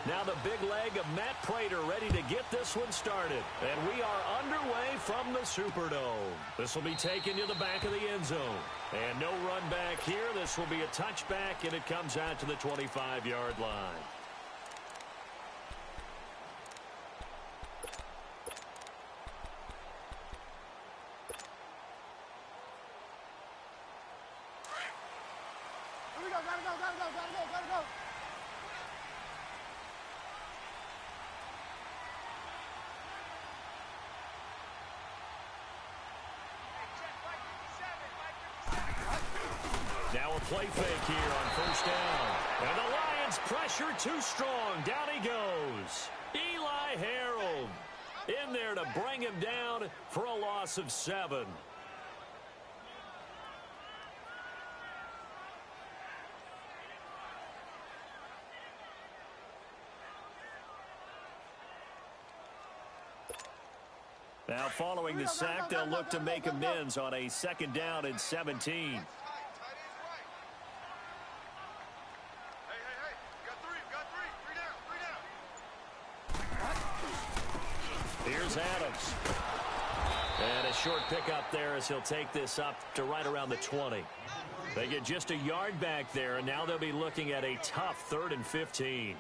Now the big leg of Matt Prater ready to get this one started. And we are underway from the Superdome. This will be taken to the back of the end zone. And no run back here. This will be a touchback, and it comes out to the 25-yard line. Here we go, gotta go. Now a play fake here on first down. And the Lions pressure too strong. Down he goes. Eli Harold in there to bring him down for a loss of 7. Now following the sack, they'll look to make amends on a 2nd down and 17. Here's Adams. And a short pickup there as he'll take this up to right around the 20. They get just a yard back there, and now they'll be looking at a tough 3rd and 15.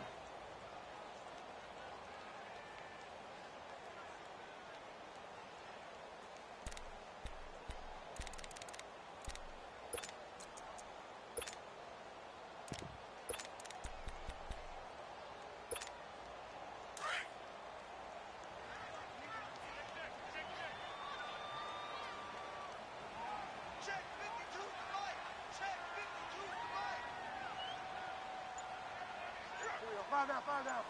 Fire down.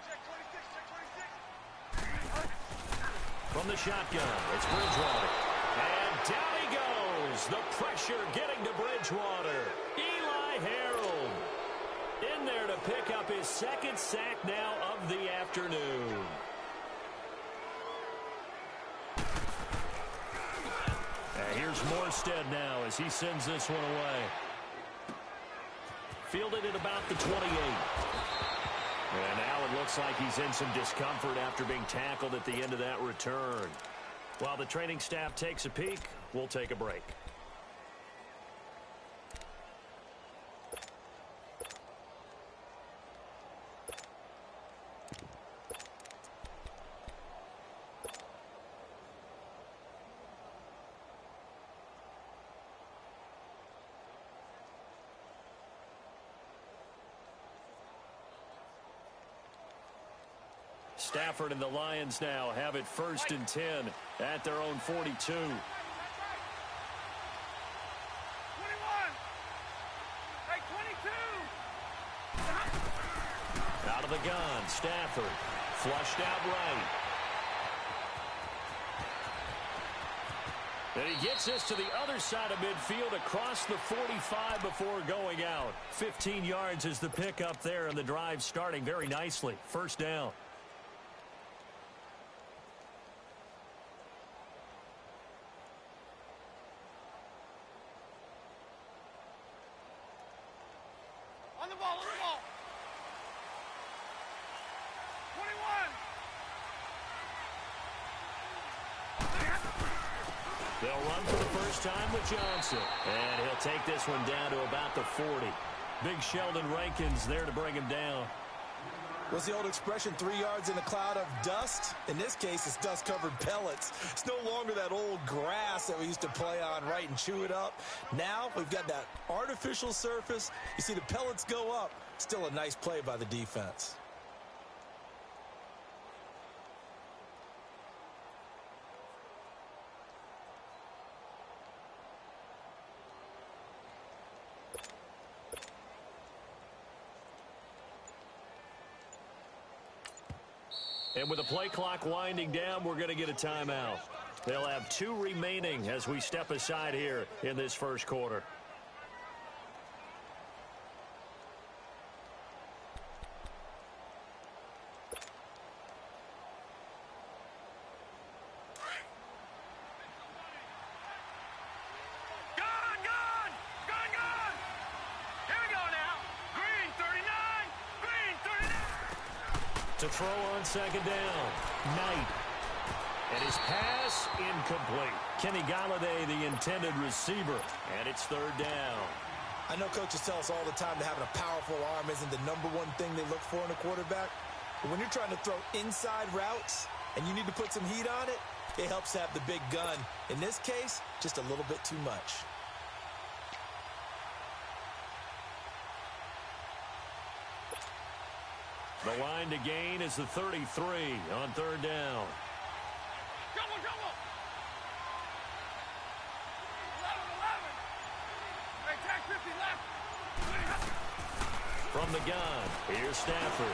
Check 26. From the shotgun, it's Bridgewater. And down he goes. The pressure getting to Bridgewater. Eli Harold in there to pick up his 2nd sack now of the afternoon. And here's Morstead now as he sends this one away. Fielded at about the 28. And now it looks like he's in some discomfort after being tackled at the end of that return. While the training staff takes a peek, we'll take a break. Stafford and the Lions now have it 1st and 10 at their own 42. 21. Hey, 22. Out of the gun, Stafford flushed out right. And he gets this to the other side of midfield across the 45 before going out. 15 yards is the pickup there, and the drive starting very nicely. 1st down. On the ball. 21. They'll run for the first time with Johnson. And he'll take this one down to about the 40. Big Sheldon Rankins there to bring him down. What's the old expression, 3 yards in a cloud of dust? In this case, it's dust-covered pellets. It's no longer that old grass that we used to play on, right, and chew it up. Now we've got that artificial surface. You see the pellets go up. Still a nice play by the defense. And with the play clock winding down, we're going to get a timeout. They'll have 2 remaining as we step aside here in this 1st quarter. Gone! Here we go now. Green, 39. Green! To throw on second down. Knight. And his pass incomplete. Kenny Galladay, the intended receiver. And it's third down. I know coaches tell us all the time that having a powerful arm isn't the number one thing they look for in a quarterback. But when you're trying to throw inside routes and you need to put some heat on it, it helps to have the big gun. In this case, just a little bit too much. The line to gain is the 33 on third down. Double, double. 11, 11. Hey, tag 50 left. From the gun, here's Stafford.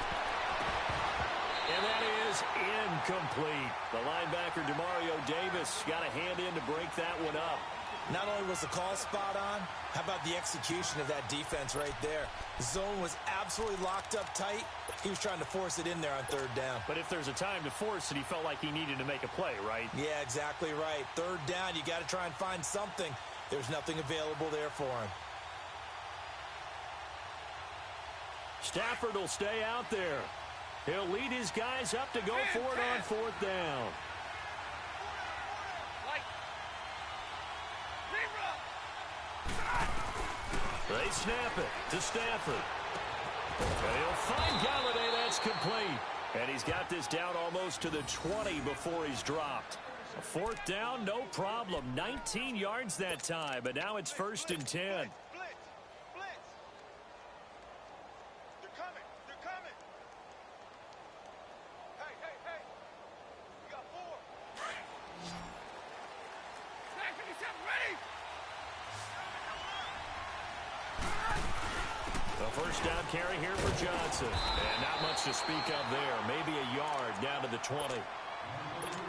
And that is incomplete. The linebacker, Demario Davis, got a hand in to break that one up. Not only was the call spot on, how about the execution of that defense right there? The zone was absolutely locked up tight. He was trying to force it in there on third down. But if there's a time to force it, he felt like he needed to make a play, right? Yeah, exactly right. Third down, you got to try and find something. There's nothing available there for him. Stafford will stay out there. He'll lead his guys up to go for it on fourth down. They snap it to Stafford. And he'll find Galladay. That's complete. And he's got this down almost to the 20 before he's dropped. A fourth down, no problem. 19 yards that time, but now it's 1st and 10. Blitz. They're coming. Hey. We got 4. Snap 57, ready? A first down carry here for Johnson. And not much to speak of there. Maybe a yard down to the 20.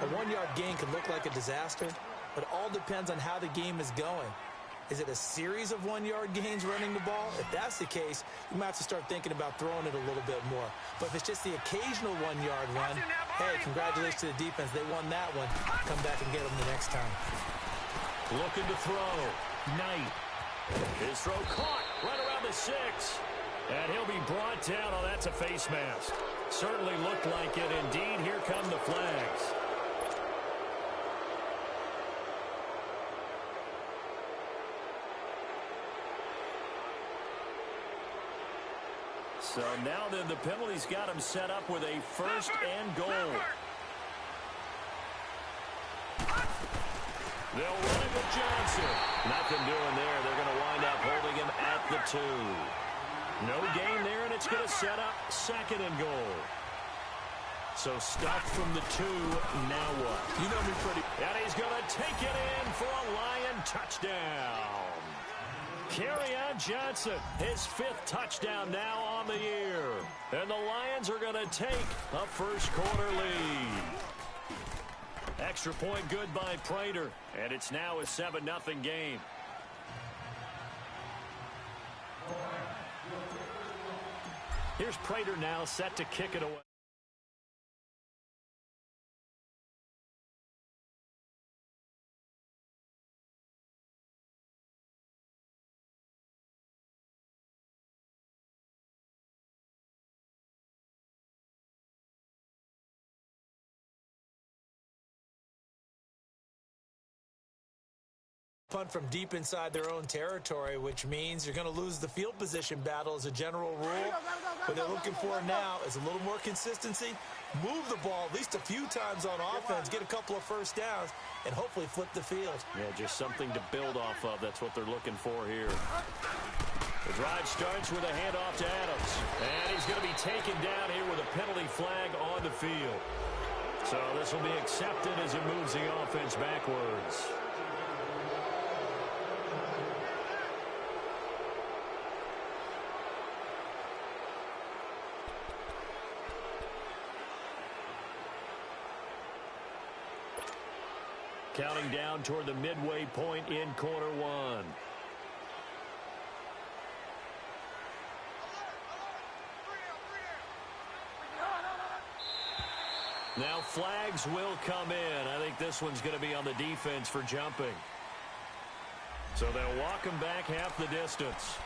A 1-yard gain can look like a disaster, but it all depends on how the game is going. Is it a series of 1-yard gains running the ball? If that's the case, you might have to start thinking about throwing it a little bit more. But if it's just the occasional 1-yard run, hey, congratulations to the defense. They won that one. Come back and get them the next time. Looking to throw. Knight. His throw caught right around the 6. And he'll be brought down. Oh, that's a face mask. Certainly looked like it. Indeed, here come the flags. So now then the penalty's got him set up with a 1st and goal. They'll run it with Johnson. Nothing doing there. They're going to wind up holding him at the 2. No gain there, and it's going to set up 2nd and goal. So stuffed from the 2. Now what? You know me pretty. And he's going to take it in for a Lion touchdown. Kerryon Johnson, his 5th touchdown now on the year. And the Lions are going to take a first-quarter lead. Extra point good by Prater. And it's now a 7-0 game. Here's Prater now set to kick it away. Punt from deep inside their own territory, which means you're going to lose the field position battle as a general rule. What they're looking for now is a little more consistency, move the ball at least a few times on offense, get a couple of first downs, and hopefully flip the field. Yeah, just something to build off of. That's what they're looking for here. The drive starts with a handoff to Adams. And he's going to be taken down here with a penalty flag on the field. So this will be accepted as it moves the offense backwards. Counting down toward the midway point in quarter 1. Now flags will come in. I think this one's going to be on the defense for jumping. So they'll walk him back half the distance.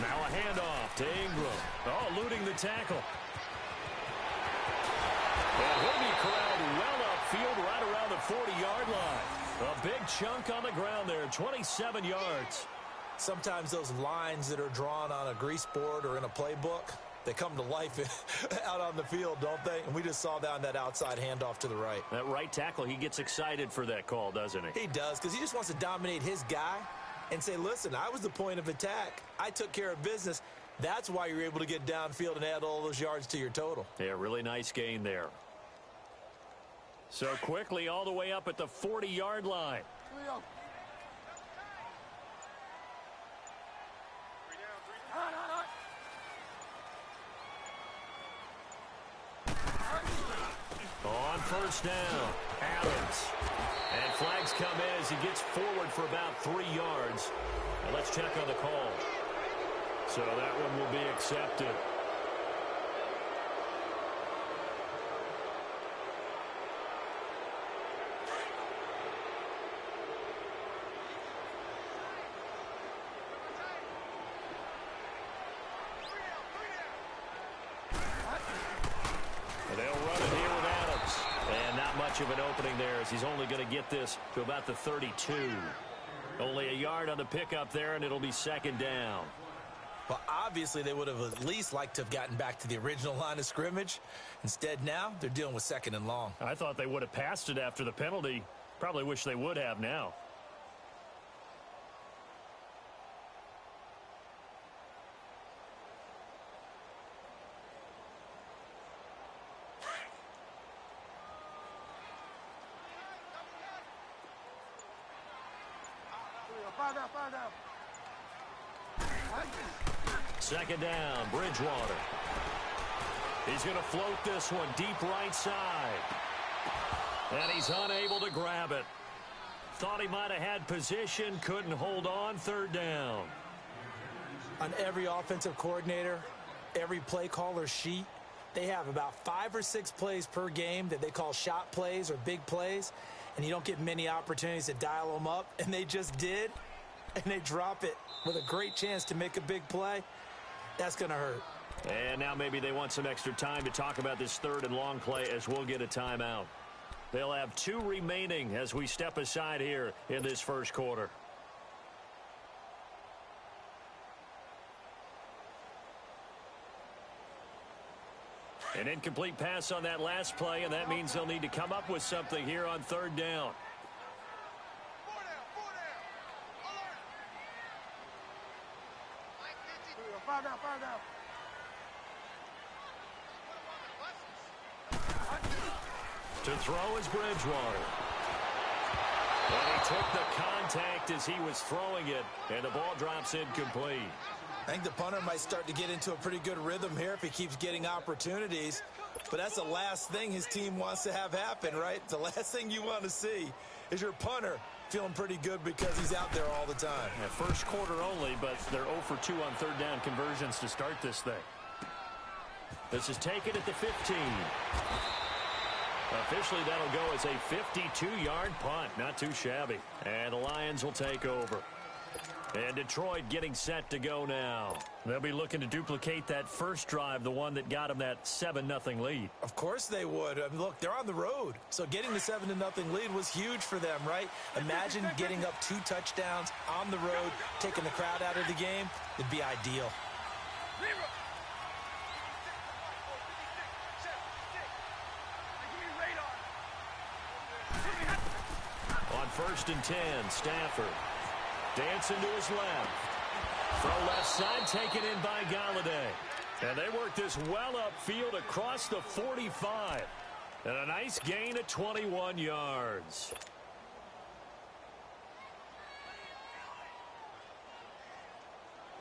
Now a handoff to Ingram. Oh, eluding the tackle. And he'll be corralled well upfield right around the 40-yard line. A big chunk on the ground there, 27 yards. Sometimes those lines that are drawn on a grease board or in a playbook, they come to life out on the field, don't they? And we just saw that on that outside handoff to the right. That right tackle, he gets excited for that call, doesn't he? He does, because he just wants to dominate his guy and say, listen, I was the point of attack. I took care of business. That's why you're able to get downfield and add all those yards to your total. Yeah, really nice gain there. So quickly all the way up at the 40-yard line. On first down, Adams. And flags come in as he gets forward for about 3 yards. Now let's check on the call. So that one will be accepted. Of an opening there as he's only going to get this to about the 32. Only a yard on the pickup there, and it'll be second down. Well, obviously they would have at least liked to have gotten back to the original line of scrimmage. Instead now they're dealing with second and long. I thought they would have passed it after the penalty. Probably wish they would have now. Second down, Bridgewater. He's going to float this one deep right side. And he's unable to grab it. Thought he might have had position, couldn't hold on, third down. On every offensive coordinator, every play caller sheet, they have about 5 or 6 plays per game that they call shot plays or big plays, and you don't get many opportunities to dial them up, and they just did, and they drop it with a great chance to make a big play. That's going to hurt. And now maybe they want some extra time to talk about this third and long play as we'll get a timeout. They'll have 2 remaining as we step aside here in this first quarter. An incomplete pass on that last play, and that means they'll need to come up with something here on third down. To throw is Bridgewater. And he took the contact as he was throwing it, and the ball drops incomplete. I think the punter might start to get into a pretty good rhythm here if he keeps getting opportunities. But that's the last thing his team wants to have happen, right? The last thing you want to see is your punter feeling pretty good because he's out there all the time. Yeah, first quarter only, but they're 0 for 2 on third down conversions to start this thing. This is taken at the 15. Officially, that'll go as a 52-yard punt. Not too shabby. And the Lions will take over. And Detroit getting set to go now. They'll be looking to duplicate that first drive, the one that got them that 7-0 lead. Of course they would. I mean, look, they're on the road. So getting the 7-0 lead was huge for them, right? Imagine getting up 2 touchdowns on the road, taking the crowd out of the game. It'd be ideal. On first and 10, Stafford. Dancing to his left. Throw left side, taken in by Galladay. And they work this well upfield across the 45. And a nice gain of 21 yards.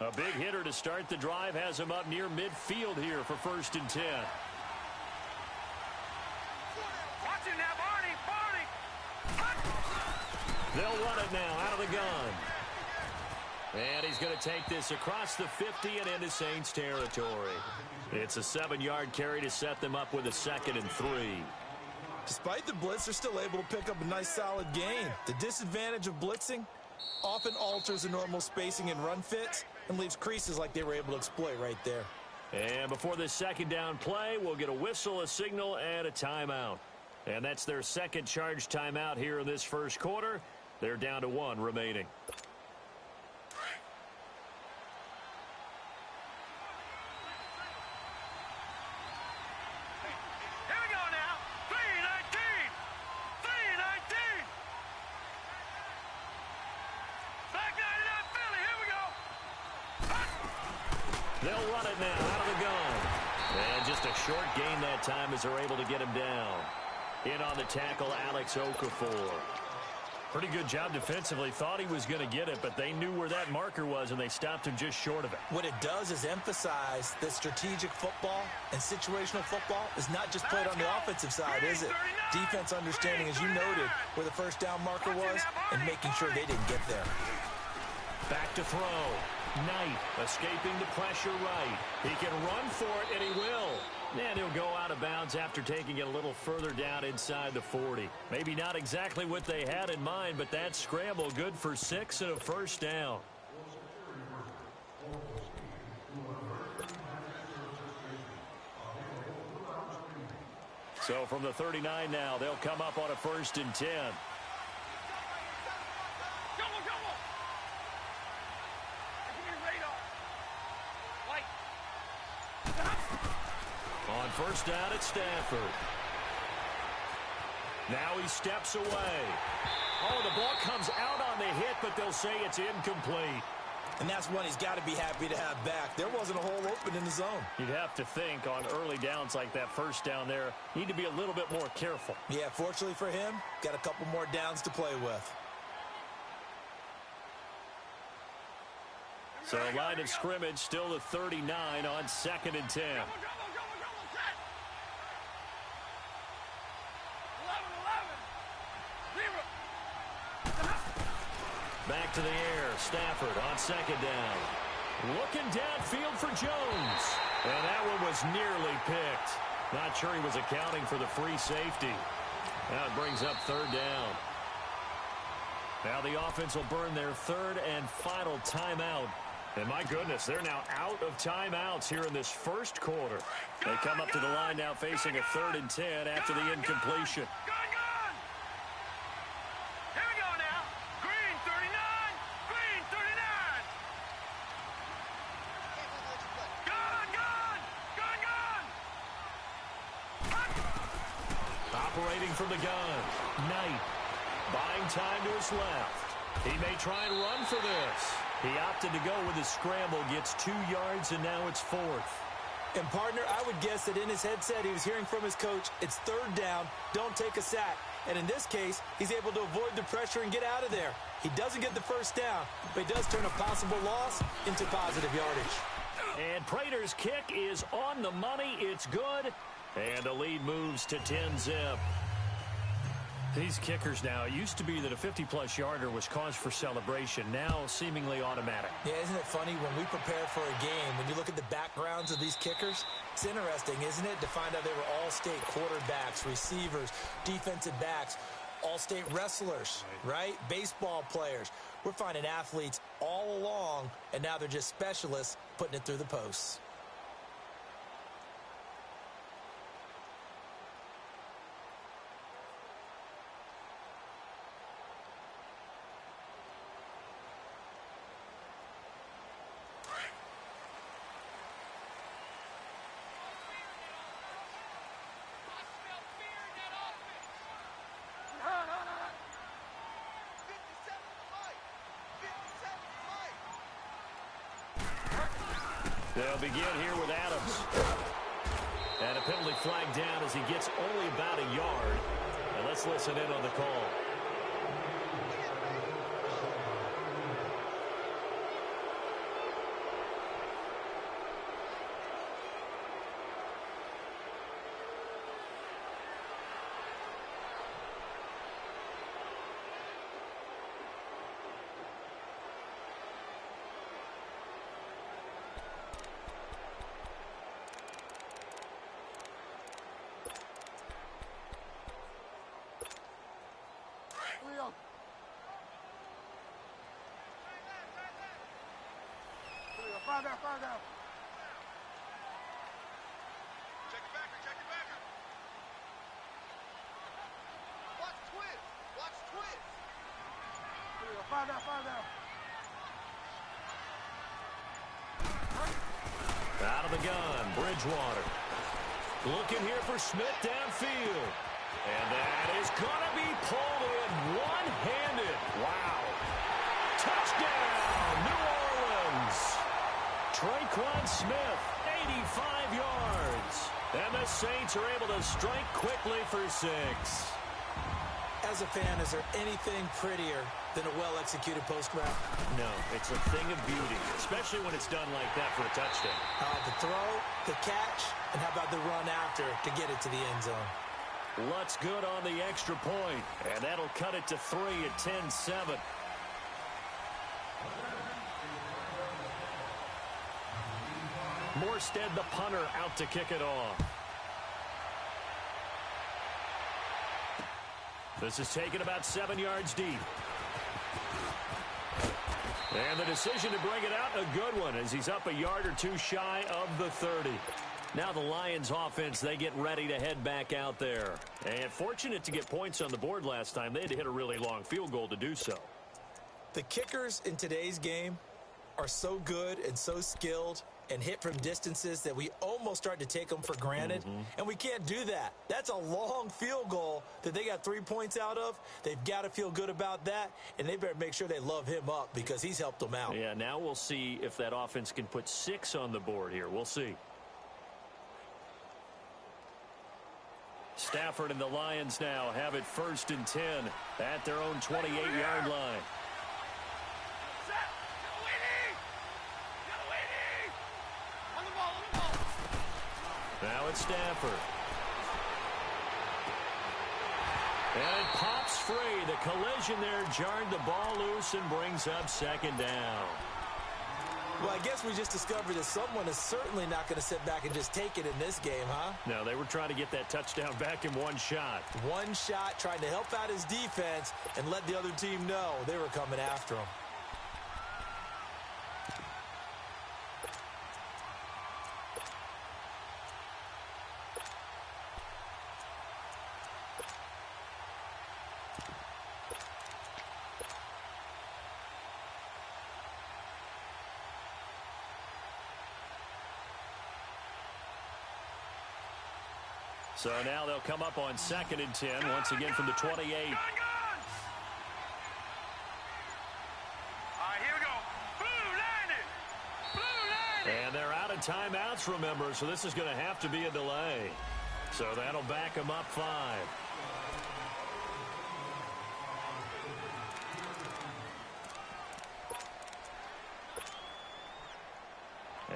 A big hitter to start the drive has him up near midfield here for first and 10. Watch it now, Barney! They'll run it now out of the gun. And he's going to take this across the 50 and into Saints territory. It's a 7-yard carry to set them up with a 2nd and 3. Despite the blitz, they're still able to pick up a nice solid gain. The disadvantage of blitzing often alters the normal spacing and run fits. and leaves creases like they were able to exploit right there. And before this second down play, we'll get a whistle, a signal, and a timeout. And that's their second charge timeout here in this first quarter. They're down to 1 remaining. They'll run it now out of the gun. And just a short gain that time as they're able to get him down. In on the tackle, Alex Okafor. Pretty good job defensively. Thought he was going to get it, but they knew where that marker was, and they stopped him just short of it. What it does is emphasize that strategic football and situational football is not just played on the offensive side, is it? Defense understanding, as you noted, where the first down marker was and making sure they didn't get there. Back to throw. Knight escaping the pressure right. He can run for it, and he will. And he'll go out of bounds after taking it a little further down inside the 40. Maybe not exactly what they had in mind, but that scramble good for 6 and a first down. So from the 39 now, they'll come up on a 1st and 10. On first down at Stafford. Now he steps away. Oh, the ball comes out on the hit, but they'll say it's incomplete. And that's one he's got to be happy to have back. There wasn't a hole open in the zone. You'd have to think on early downs like that first down there, need to be a little bit more careful. Yeah, fortunately for him, got a couple more downs to play with. So a line of scrimmage still the 39 on 2nd and 10. Back to the air. Stafford on 2nd down. Looking downfield for Jones. And that one was nearly picked. Not sure he was accounting for the free safety. Now it brings up 3rd down. Now the offense will burn their 3rd and final timeout. And my goodness, they're now out of timeouts here in this first quarter. They come up to the line now facing a 3rd and 10 after the incompletion. Operating from the gun, Knight buying time to his left. He may try and run for this. He opted to go with his scramble, gets 2 yards, and now it's 4th. And, partner, I would guess that in his headset he was hearing from his coach, it's 3rd down, don't take a sack. And in this case, he's able to avoid the pressure and get out of there. He doesn't get the first down, but he does turn a possible loss into positive yardage. And Prater's kick is on the money. It's good. And the lead moves to 10-zip. These kickers now, it used to be that a 50-plus yarder was cause for celebration, now seemingly automatic. Yeah, isn't it funny when we prepare for a game, when you look at the backgrounds of these kickers, it's interesting, isn't it, to find out they were all-state quarterbacks, receivers, defensive backs, all-state wrestlers, right? Baseball players. We're finding athletes all along, and now they're just specialists putting it through the posts. They'll begin here with Adams. And a penalty flag down as he gets only about a yard. And let's listen in on the call. foul down. Check your backer, check your backer. Watch twist. Watch twist. Here we go. Foul down. Out of the gun, Bridgewater. Looking here for Smith downfield. And that is going to be pulled in one-handed. Wow. Touchdown, New Orleans. Traquan Smith, 85 yards. And the Saints are able to strike quickly for 6. As a fan, is there anything prettier than a well-executed post route? No, it's a thing of beauty, especially when it's done like that for a touchdown. The throw, the catch, and how about the run after to get it to the end zone? Lutz good on the extra point, and that'll cut it to 3 at 10-7. Morstead, the punter, out to kick it off. This is taken about 7 yards deep. And the decision to bring it out, a good one, as he's up a yard or two shy of the 30. Now the Lions offense, they get ready to head back out there. And fortunate to get points on the board last time. They had to hit a really long field goal to do so. The kickers in today's game are so good and so skilled and hit from distances that we almost start to take them for granted. And we can't do that. That's a long field goal that they got 3 points out of. They've got to feel good about that, and they better make sure they love him up because he's helped them out. Yeah, now we'll see if that offense can put 6 on the board here. We'll see. Stafford and the Lions now have it 1st and 10 at their own 28-yard line. Now it's Stafford. And it pops free. The collision there jarred the ball loose and brings up 2nd down. Well, I guess we just discovered that someone is certainly not going to sit back and just take it in this game, huh? No, they were trying to get that touchdown back in one shot. One shot, trying to help out his defense and let the other team know they were coming after him. So now they'll come up on 2nd and 10, once again from the 28. All right, here we go. Blue line. And they're out of timeouts, remember, so this is going to have to be a delay. So that'll back them up 5.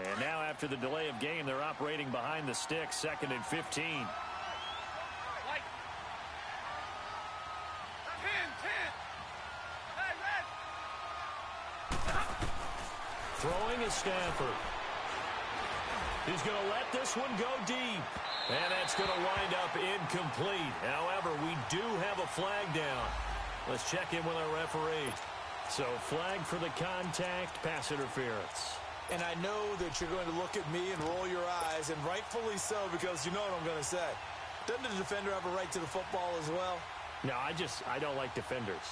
And now after the delay of game, they're operating behind the sticks, 2nd and 15. Throwing is Stafford. He's going to let this one go deep. And that's going to wind up incomplete. However, we do have a flag down. Let's check in with our referee. So flag for the contact, pass interference. And I know that you're going to look at me and roll your eyes, and rightfully so, because you know what I'm going to say. Doesn't the defender have a right to the football as well? No, I don't like defenders.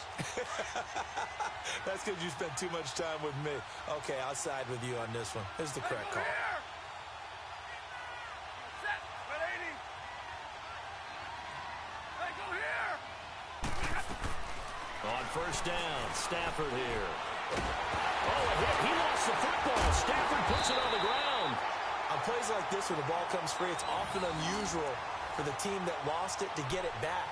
That's because you spent too much time with me. Okay, I'll side with you on this one. Here's the correct call. On 1st down, Stafford here. Oh, a hit. He lost the football. Stafford puts it on the ground. On plays like this, when the ball comes free, it's often unusual for the team that lost it to get it back.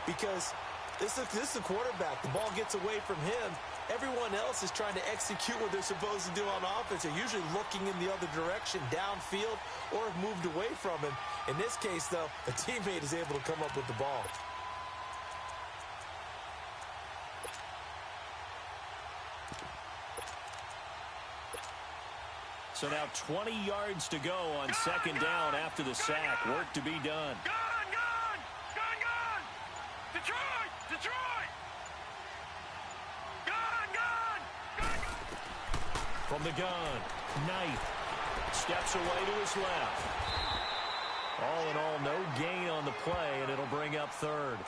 Because this is the quarterback. The ball gets away from him. Everyone else is trying to execute what they're supposed to do on offense. They're usually looking in the other direction, downfield, or have moved away from him. In this case, though, a teammate is able to come up with the ball. So now 20 yards to go on 2nd down after the sack. Work to be done. Gone! Detroit! For from the gun. Knight steps away to his left. All in all, no gain on the play, and it'll bring up third.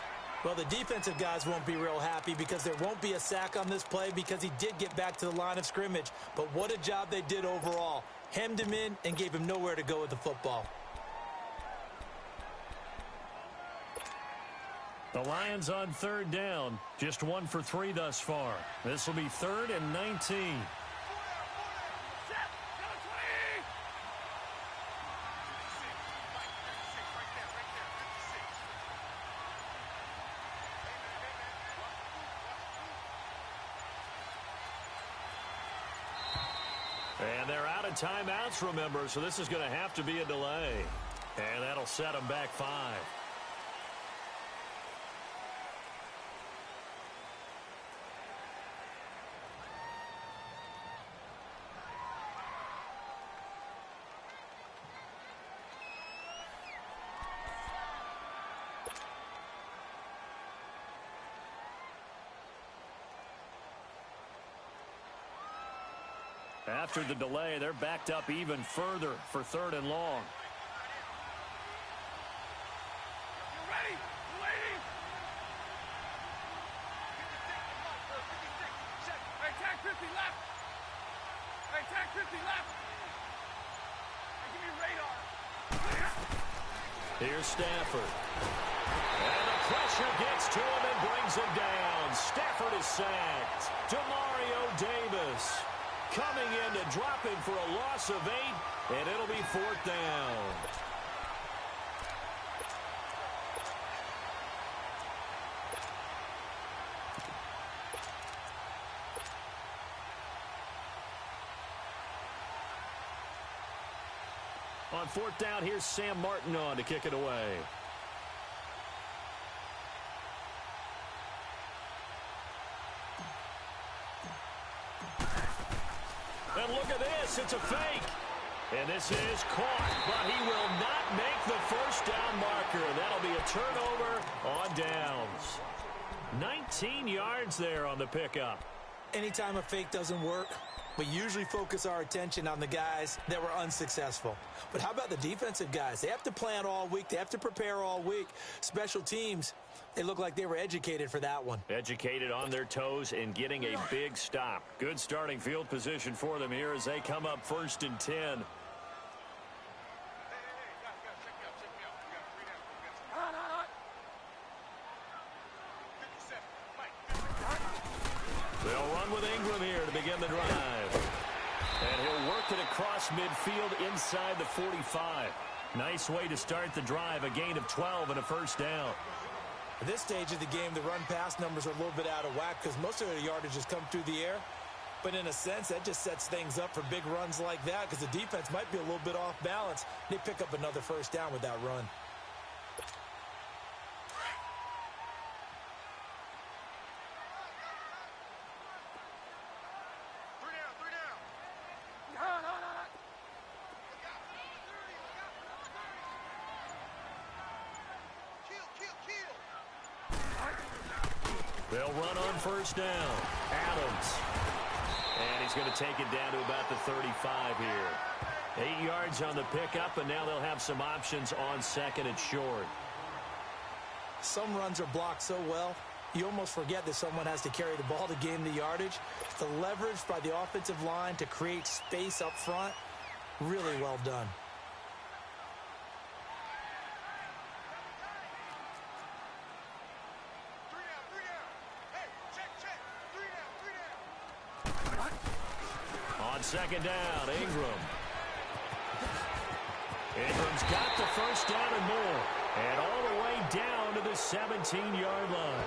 Well, the defensive guys won't be real happy because there won't be a sack on this play because he did get back to the line of scrimmage. But what a job they did overall. Hemmed him in and gave him nowhere to go with the football. The Lions on third down. Just 1 for 3 thus far. This will be 3rd and 19. And they're out of timeouts, remember, so this is going to have to be a delay. And that'll set them back 5. After the delay, they're backed up even further for 3rd and long. You ready? You waiting? 56, set. Hey, tag 50 left. Hey, tag 50 left. Hey, give me radar. Here's Stafford. And the pressure gets to him and brings him down. Stafford is sacked. Demario Davis coming in to drop him for a loss of 8, and it'll be 4th down. On 4th down, here's Sam Martin on to kick it away. And look at this, it's a fake. And this is caught, but he will not make the first down marker. That'll be a turnover on downs. 19 yards there on the pickup. Anytime a fake doesn't work, we usually focus our attention on the guys that were unsuccessful. But how about the defensive guys? They have to plan all week. They have to prepare all week. Special teams, they look like they were educated for that one. Educated on their toes and getting a big stop. Good starting field position for them here as they come up 1st and 10. They'll run with Ingram here to begin the drive. And he'll work it across midfield inside the 45. Nice way to start the drive, a gain of 12 and a first down. At this stage of the game, the run-pass numbers are a little bit out of whack because most of their yardage has come through the air. But in a sense, that just sets things up for big runs like that because the defense might be a little bit off balance. They pick up another first down with that run. They'll run on first down. Adams. And he's going to take it down to about the 35 here. 8 yards on the pickup, and now they'll have some options on 2nd and short. Some runs are blocked so well, you almost forget that someone has to carry the ball to gain the yardage. The leverage by the offensive line to create space up front, really well done. On 2nd down, Ingram. Ingram's got the first down and more. And all the way down to the 17-yard line.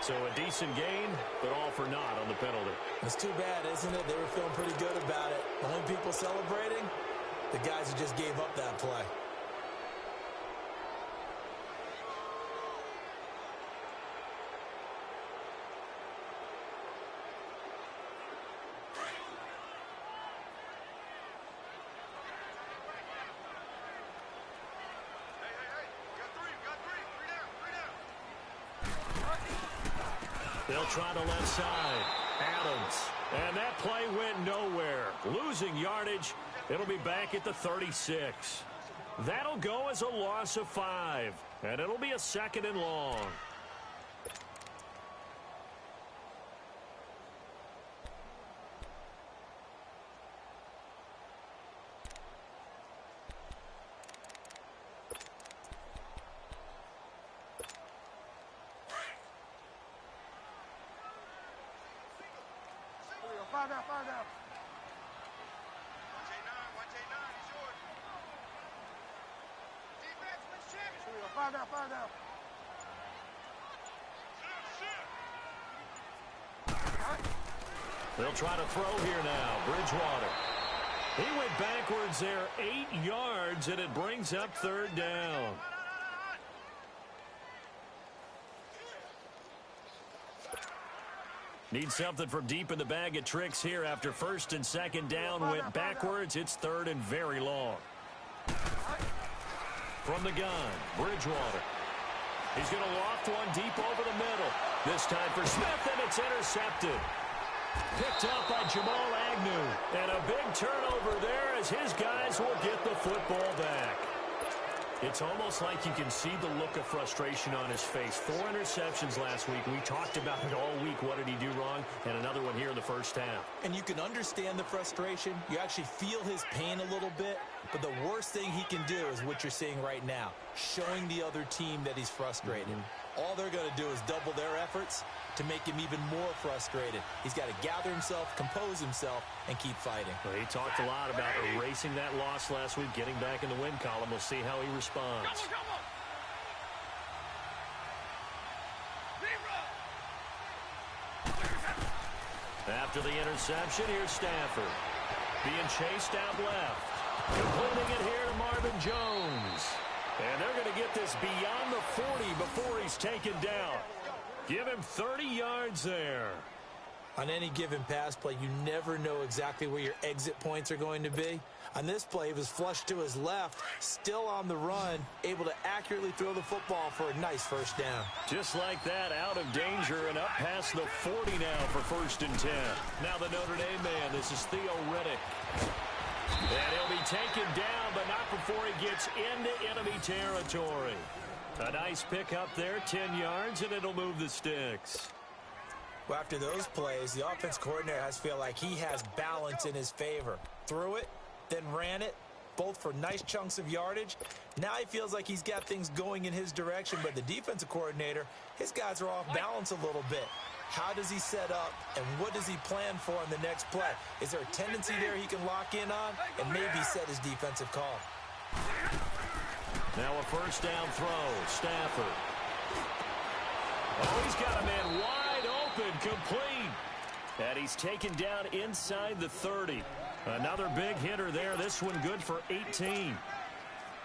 So a decent gain, but all for naught on the penalty. It's too bad, isn't it? They were feeling pretty good about it. The only people celebrating, the guys who just gave up that play. They'll try the left side. Adams. And that play went nowhere. Losing yardage. It'll be back at the 36. That'll go as a loss of 5. And it'll be a 2nd and long. Five down, five down. Watch A9, he's yours. Defense wins championship. Five down, five down. They'll try to throw here now. Bridgewater. He went backwards there 8 yards, and it brings up 3rd down. Need something from deep in the bag of tricks here after 1st and 2nd down went backwards. It's 3rd and very long. From the gun, Bridgewater. He's going to loft one deep over the middle. This time for Smith, and it's intercepted. Picked up by Jamal Agnew. And a big turnover there as his guys will get the football back. It's almost like you can see the look of frustration on his face. 4 interceptions last week. We talked about it all week. What did he do wrong? And another one here in the first half. And you can understand the frustration. You actually feel his pain a little bit. But the worst thing he can do is what you're seeing right now, showing the other team that he's frustrated. All they're going to do is double their efforts to make him even more frustrated. He's got to gather himself, compose himself, and keep fighting. Well, he talked a lot about erasing that loss last week, getting back in the win column. We'll see how he responds. After the interception, here's Stafford. Being chased out left. Completing it here to Marvin Jones. And they're going to get this beyond the 40 before he's taken down. Give him 30 yards there. On any given pass play, you never know exactly where your exit points are going to be. On this play, he was flushed to his left, still on the run, able to accurately throw the football for a nice 1st down. Just like that, out of danger and up past the 40 now for 1st and 10. Now the Notre Dame man, this is Theo Riddick. And he'll be taken down, but not before he gets into enemy territory. A nice pickup there, 10 yards, and it'll move the sticks. Well, after those plays, the offense coordinator has to feel like he has balance in his favor. Threw it, then ran it, both for nice chunks of yardage. Now he feels like he's got things going in his direction, but the defensive coordinator, his guys are off balance a little bit. How does he set up, and what does he plan for in the next play? Is there a tendency there he can lock in on and maybe set his defensive call? Now a 1st down throw. Stafford. Oh, he's got a man wide open, complete. And he's taken down inside the 30. Another big hitter there. This one good for 18.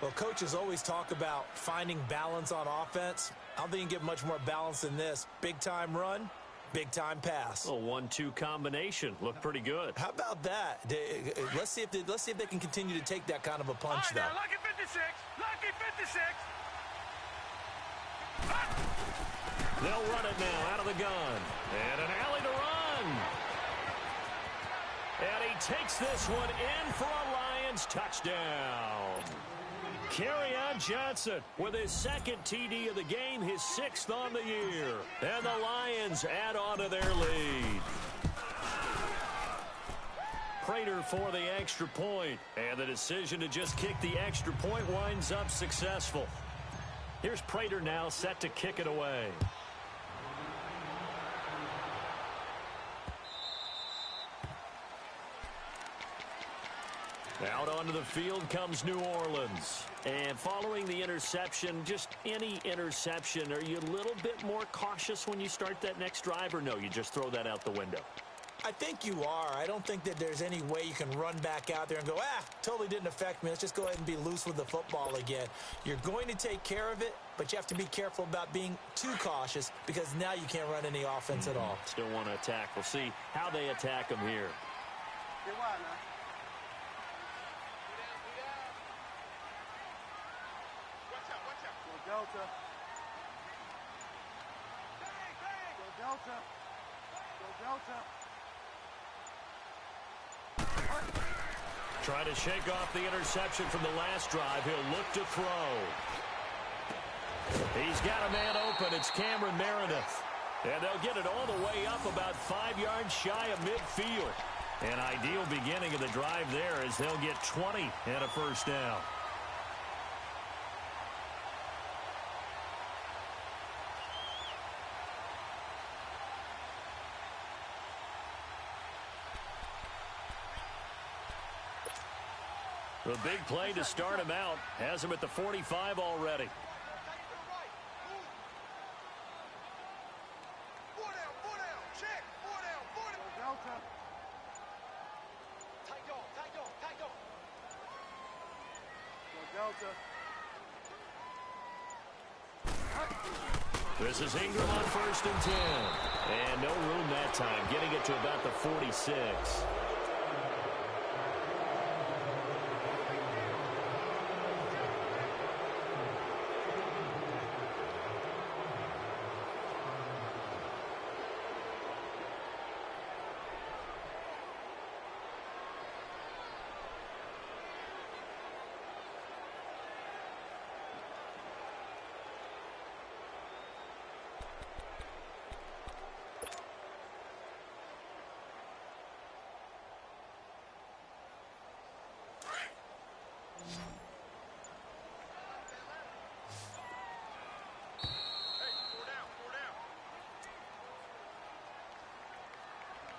Well, coaches always talk about finding balance on offense. I don't think you can get much more balance than this. Big-time run, big-time pass. A 1-2 combination. Looked pretty good. How about that? Let's see if they can continue to take that kind of a punch, though. Now, lucky 56. Lucky 56. They'll run it now out of the gun. And an alley to run. And he takes this one in for a Lions touchdown. Kerryon Johnson with his 2nd TD of the game, his 6th on the year. And the Lions add on to their lead. Prater for the extra point. And the decision to just kick the extra point winds up successful. Here's Prater now set to kick it away. Out onto the field comes New Orleans. And following the interception, just any interception, are you a little bit more cautious when you start that next drive, or no, you just throw that out the window? I think you are. I don't think that there's any way you can run back out there and go, totally didn't affect me. Let's just go ahead and be loose with the football again. You're going to take care of it, but you have to be careful about being too cautious because now you can't run any offense at all. Still want to attack. We'll see how they attack them here. Get wide now. Watch out, watch out. Go Delta. Go Delta. Go Delta. Trying to shake off the interception from the last drive. He'll look to throw. He's got a man open. It's Cameron Meredith. And they'll get it all the way up about 5 yards shy of midfield. An ideal beginning of the drive there as they'll get 20 and a first down. The big play to start him out has him at the 45 already. This is Ingram on 1st and 10. And no room that time, getting it to about the 46.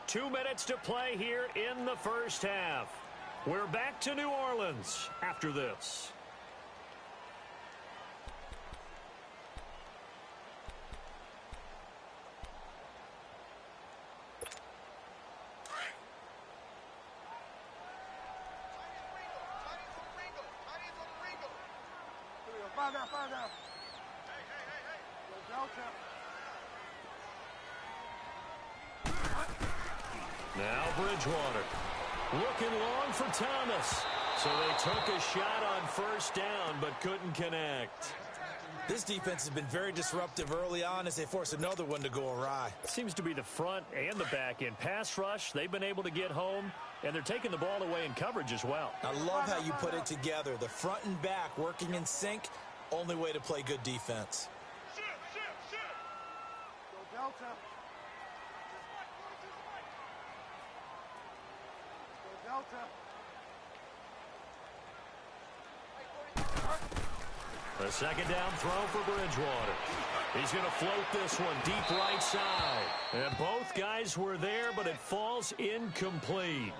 Two minutes to play here in the first half. We're back to New Orleans after this. Find out. Hey. Go Delta. Now Bridgewater. Looking long for Thomas. So they took a shot on 1st down, but couldn't connect. This defense has been very disruptive early on as they force another one to go awry. Seems to be the front and the back end. Pass rush, they've been able to get home, and they're taking the ball away in coverage as well. I love how you put it together. The front and back working in sync, only way to play good defense. Go Delta. Go Delta. A 2nd down throw for Bridgewater. He's going to float this one deep right side. And both guys were there, but it falls incomplete.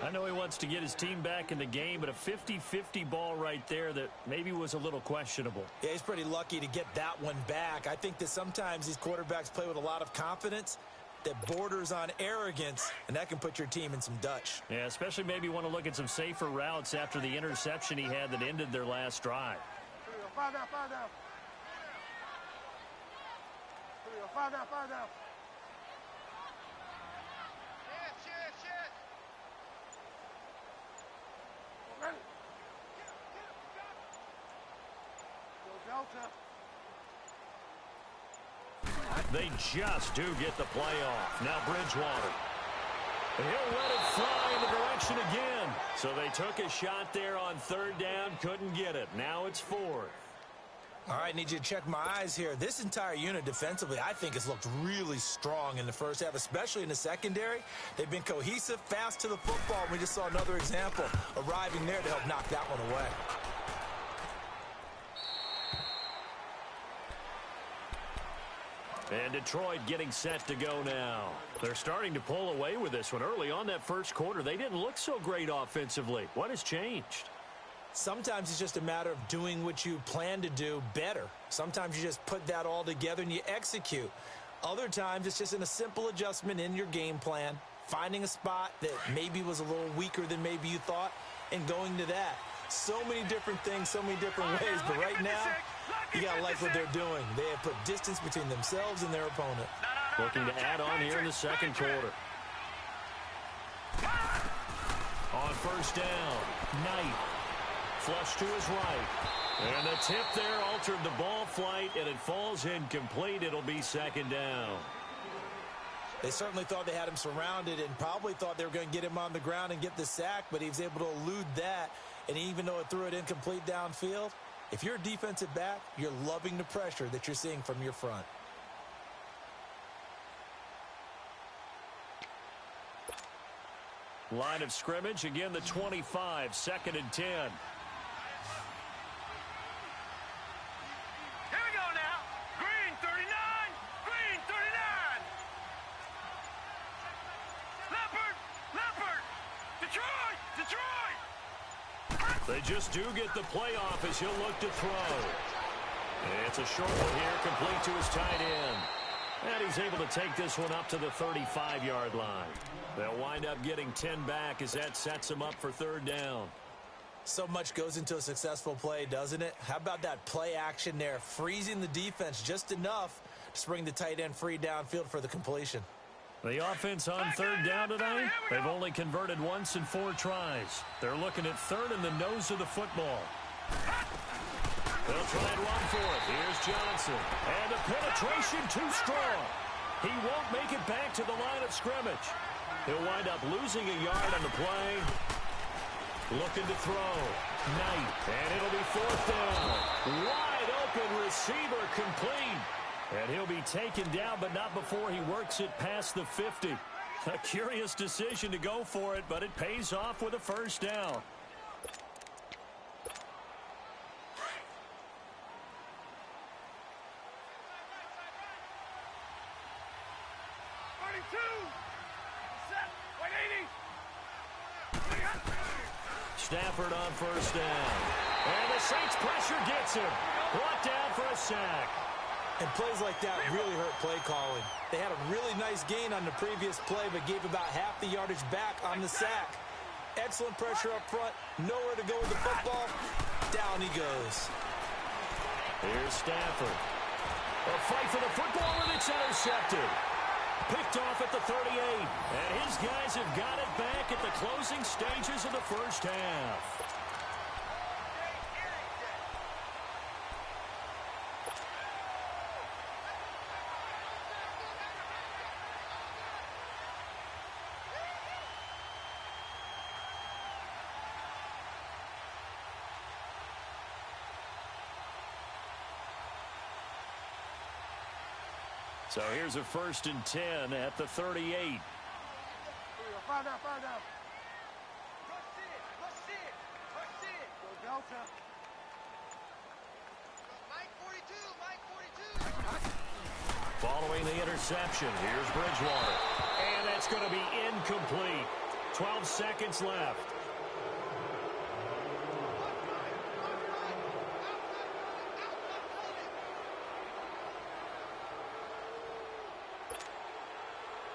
I know he wants to get his team back in the game, but a 50-50 ball right there that maybe was a little questionable. Yeah, he's pretty lucky to get that one back. I think that sometimes these quarterbacks play with a lot of confidence that borders on arrogance, and that can put your team in some Dutch. Yeah, especially maybe want to look at some safer routes after the interception he had that ended their last drive. Find out. Yes. Ready. Go Delta. They just do get the play off. Now Bridgewater. He'll let it fly in the direction again. So they took a shot there on 3rd down, couldn't get it. Now it's 4th. All right, need you to check my eyes here. This entire unit defensively, I think, has looked really strong in the first half, especially in the secondary. They've been cohesive, fast to the football. We just saw another example arriving there to help knock that one away. And Detroit getting set to go now. They're starting to pull away with this one. Early on that first quarter, they didn't look so great offensively. What has changed? Sometimes it's just a matter of doing what you plan to do better. Sometimes you just put that all together and you execute. Other times it's just in a simple adjustment in your game plan, finding a spot that maybe was a little weaker than maybe you thought, and going to that. So many different things, so many different ways, but right now, you got to like what they're doing. They have put distance between themselves and their opponent. Looking to add on here in the second quarter. On 1st down, Knight. Flush to his right. And the tip there altered the ball flight, and it falls incomplete. It'll be second down. They certainly thought they had him surrounded and probably thought they were going to get him on the ground and get the sack, but he was able to elude that. And even though it threw it incomplete downfield, if you're a defensive back, you're loving the pressure that you're seeing from your front. Line of scrimmage, again the 25, 2nd and 10. Here we go now. Green 39. Green 39. Leopard. Detroit. They just do get the playoff as he'll look to throw. And it's a short one here, complete to his tight end. And he's able to take this one up to the 35-yard line. They'll wind up getting 10 back as that sets him up for 3rd down. So much goes into a successful play, doesn't it? How about that play action there, freezing the defense just enough to bring the tight end free downfield for the completion. The offense on 3rd down tonight, they've only converted once in 4 tries. They're looking at 3rd in the nose of the football. They'll try and run for it. Here's Johnson. And the penetration too strong. He won't make it back to the line of scrimmage. He'll wind up losing a yard on the play. Looking to throw. Knight. And it'll be 4th down. Wide open receiver complete. And he'll be taken down, but not before he works it past the 50. A curious decision to go for it, but it pays off with a 1st down. Stafford on 1st down. And the Saints pressure gets him. Brought down for a sack. And plays like that really hurt play calling. They had a really nice gain on the previous play, but gave about half the yardage back on the sack. Excellent pressure up front. Nowhere to go with the football. Down he goes. Here's Stafford. A fight for the football, and it's intercepted. Picked off at the 38. And his guys have got it back at the closing stages of the 1st half. So here's a 1st and 10 at the 38. Find out. Rush it. Go Delta. Mike 42. Following the interception, here's Bridgewater. And that's going to be incomplete. 12 seconds left.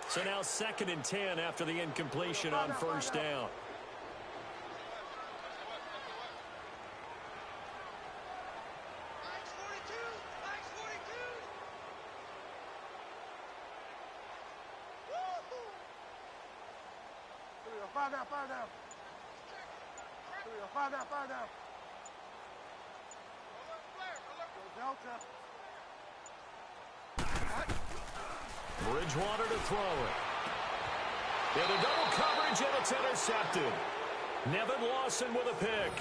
So now 2nd and 10 after the incompletion on 1st down. Mike's 42. Find out. Go Delta. Bridgewater to throw it. Into double coverage, and it's intercepted. Nevin Lawson with a pick.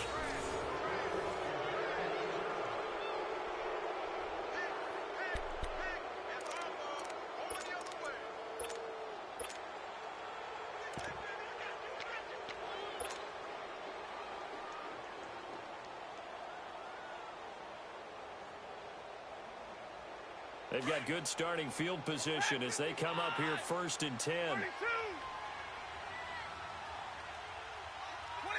They've got good starting field position as they come up here 1st and 10. 22. 21.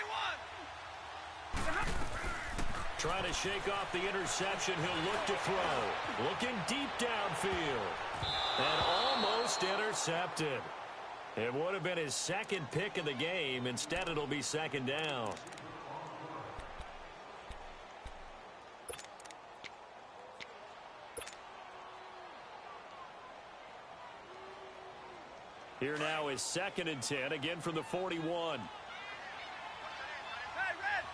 Trying to shake off the interception. He'll look to throw. Looking deep downfield. And almost intercepted. It would have been his 2nd pick of the game. Instead, it'll be 2nd down. Here now is 2nd and 10, again from the 41. Hey, Red.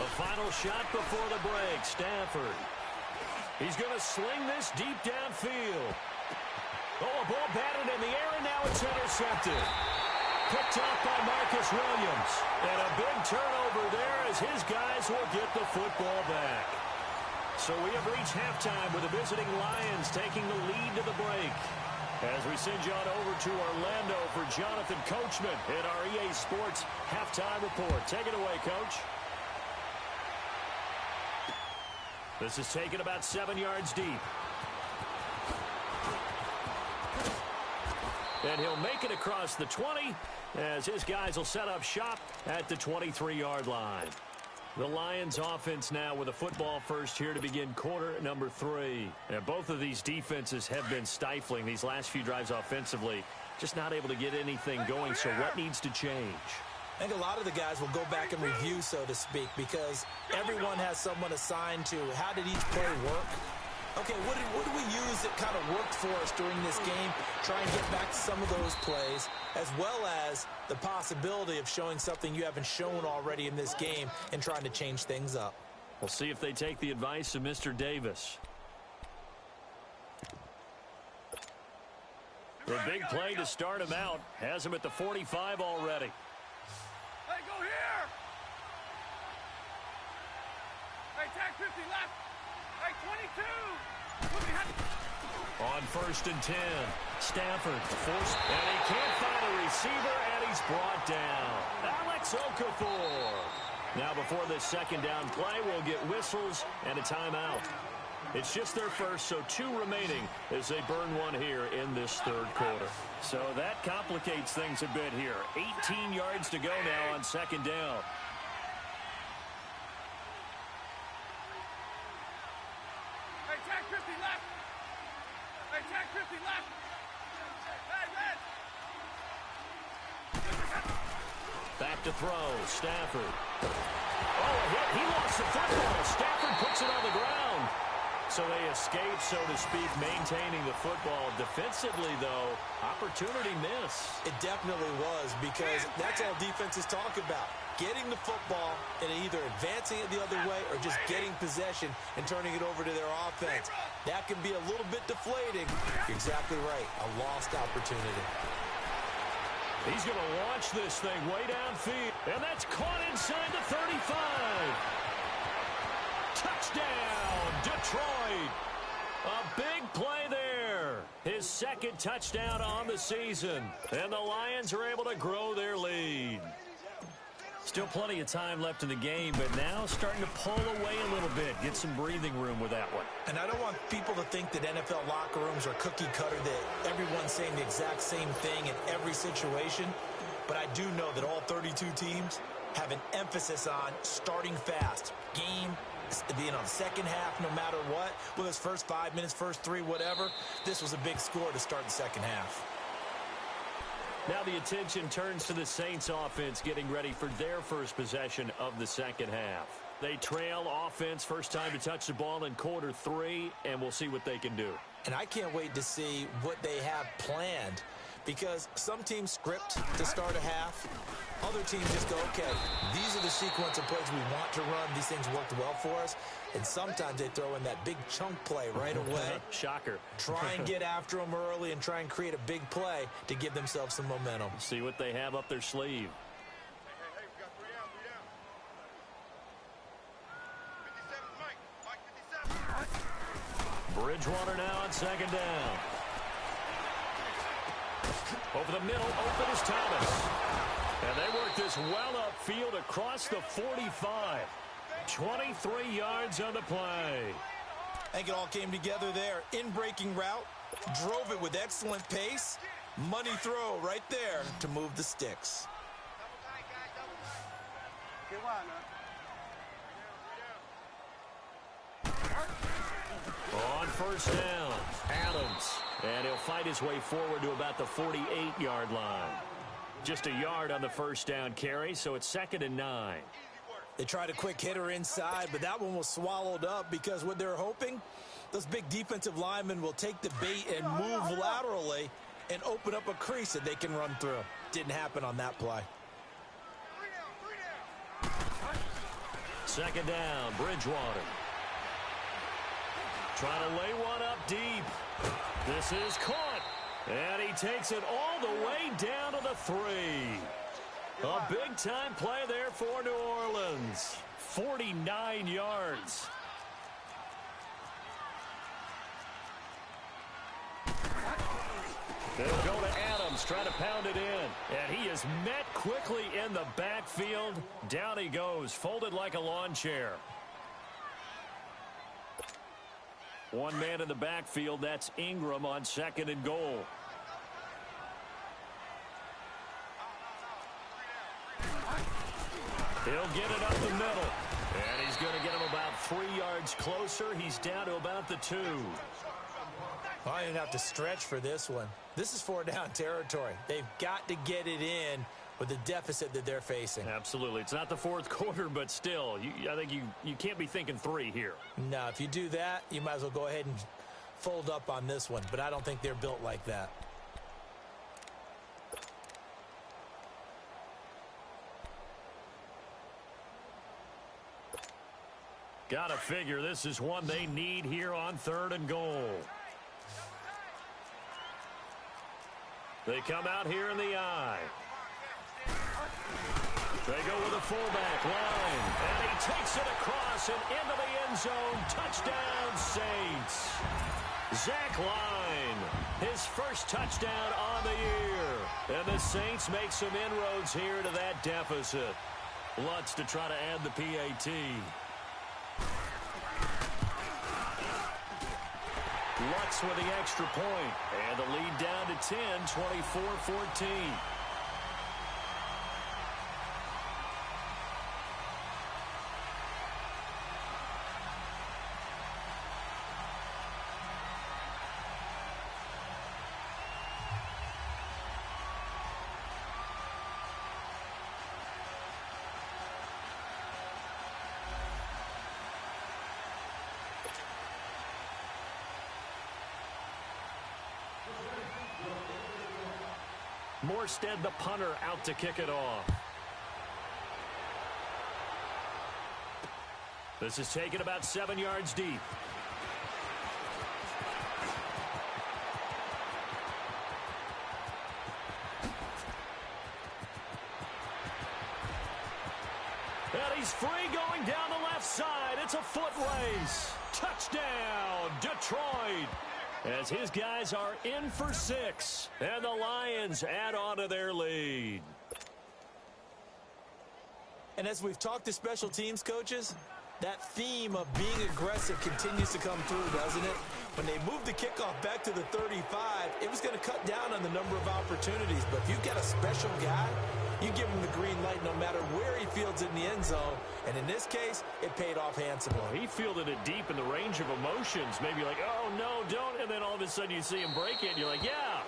A final shot before the break. Stafford. He's going to sling this deep downfield. Oh, a ball batted in the air, and now it's intercepted. Picked off by Marcus Williams. And a big turnover there as his guys will get the football back. So we have reached halftime with the visiting Lions taking the lead to the break. As we send you on over to Orlando for Jonathan Coachman in our EA Sports halftime report. Take it away, Coach. This is taken about 7 yards deep. And he'll make it across the 20 as his guys will set up shop at the 23-yard line. The Lions offense now with a football first here to begin quarter number 3. And both of these defenses have been stifling these last few drives offensively. Just not able to get anything going, so what needs to change? I think a lot of the guys will go back and review, so to speak, because everyone has someone assigned to how did each play work. Okay, what did we use that kind of worked for us during this game? Try and get back to some of those plays, as well as the possibility of showing something you haven't shown already in this game and trying to change things up. We'll see if they take the advice of Mr. Davis. The big play to start him out has him at the 45 already. Hey, go here! Hey, tag 50 left! Hey, 22! On 1st and 10, Stafford forced, and he can't find a receiver, and he's brought down. Alex Okafor. Now before this second down play, we'll get whistles and a timeout. It's just their first, so 2 remaining as they burn one here in this third quarter. So that complicates things a bit here. 18 yards to go now on second down. Hey, tag 50 left! Hey, tag 50 left! Hey, red! Back to throw, Stafford. Oh, a hit. He lost the football. Stafford puts it on the ground. So they escape, so to speak, maintaining the football. Defensively, though, opportunity miss. It definitely was, because that's all defenses talk about. Getting the football and either advancing it the other way or just getting possession and turning it over to their offense. That can be a little bit deflating. You're exactly right. A lost opportunity. He's going to launch this thing way downfield. And that's caught inside the 35. Touchdown, Detroit. A big play there. His second touchdown on the season. And the Lions are able to grow their lead. Still plenty of time left in the game, but now starting to pull away a little bit. Get some breathing room with that one. And I don't want people to think that NFL locker rooms are cookie cutter, that everyone's saying the exact same thing in every situation. But I do know that all 32 teams have an emphasis on starting fast. Game, second half, no matter what. Whether it's first 5 minutes, first 3, whatever. This was a big score to start the second half. Now the attention turns to the Saints offense getting ready for their first possession of the second half. They trail offense, first time to touch the ball in quarter 3, and we'll see what they can do. And I can't wait to see what they have planned, because some teams script to start a half. Other teams just go, okay, these are the sequence of plays we want to run. These things worked well for us. And sometimes they throw in that big chunk play right away. Shocker. Try and get after them early and try and create a big play to give themselves some momentum. See what they have up their sleeve. Hey, we got 3 down, 3 down. 57, Mike 57. Bridgewater now on second down. Over the middle, open is Thomas. And they work this well upfield across the 45. 23 yards on the play. I think it all came together there. In-breaking route, drove it with excellent pace. Money throw right there to move the sticks. On first down, Adams. And he'll fight his way forward to about the 48-yard line. Just a yard on the first down carry, so it's 2nd and 9. They tried a quick hitter inside, but that one was swallowed up because what they're hoping, those big defensive linemen will take the bait and move laterally and open up a crease that they can run through. Didn't happen on that play. Second down, Bridgewater. Trying to lay one up deep. This is caught. And he takes it all the way down to the 3. A big-time play there for New Orleans. 49 yards. They'll go to Adams, trying to pound it in. And he is met quickly in the backfield. Down he goes, folded like a lawn chair. One man in the backfield, that's Ingram on 2nd and goal. He'll get it up the middle. And he's going to get him about 3 yards closer. He's down to about the 2. I didn't have to stretch for this one. This is 4-down territory. They've got to get it in with the deficit that they're facing. Absolutely. It's not the 4th quarter, but still, I think you can't be thinking 3 here. No, if you do that, you might as well go ahead and fold up on this one, but I don't think they're built like that. Gotta figure this is one they need here on 3rd and goal. They come out here in the I. They go with a fullback line. And he takes it across and into the end zone. Touchdown, Saints. Zach Line, his first touchdown on the year. And the Saints make some inroads here to that deficit. Lutz to try to add the PAT. Lutz with the extra point. And the lead down to 10, 24-14. Morstead, the punter, out to kick it off. This is taken about 7 yards deep. And he's free going down the left side. It's a foot race. Touchdown, Detroit. As his guys are in for 6. And the Lions add on to their lead. And as we've talked to special teams coaches, that theme of being aggressive continues to come through, doesn't it? When they moved the kickoff back to the 35, it was going to cut down on the number of opportunities. But if you've got a special guy, you give him the green light no matter where he fields in the end zone. And in this case, it paid off handsomely. He fielded it deep in the range of emotions. Maybe like, oh, no, don't. And then all of a sudden you see him break it. And you're like, yeah,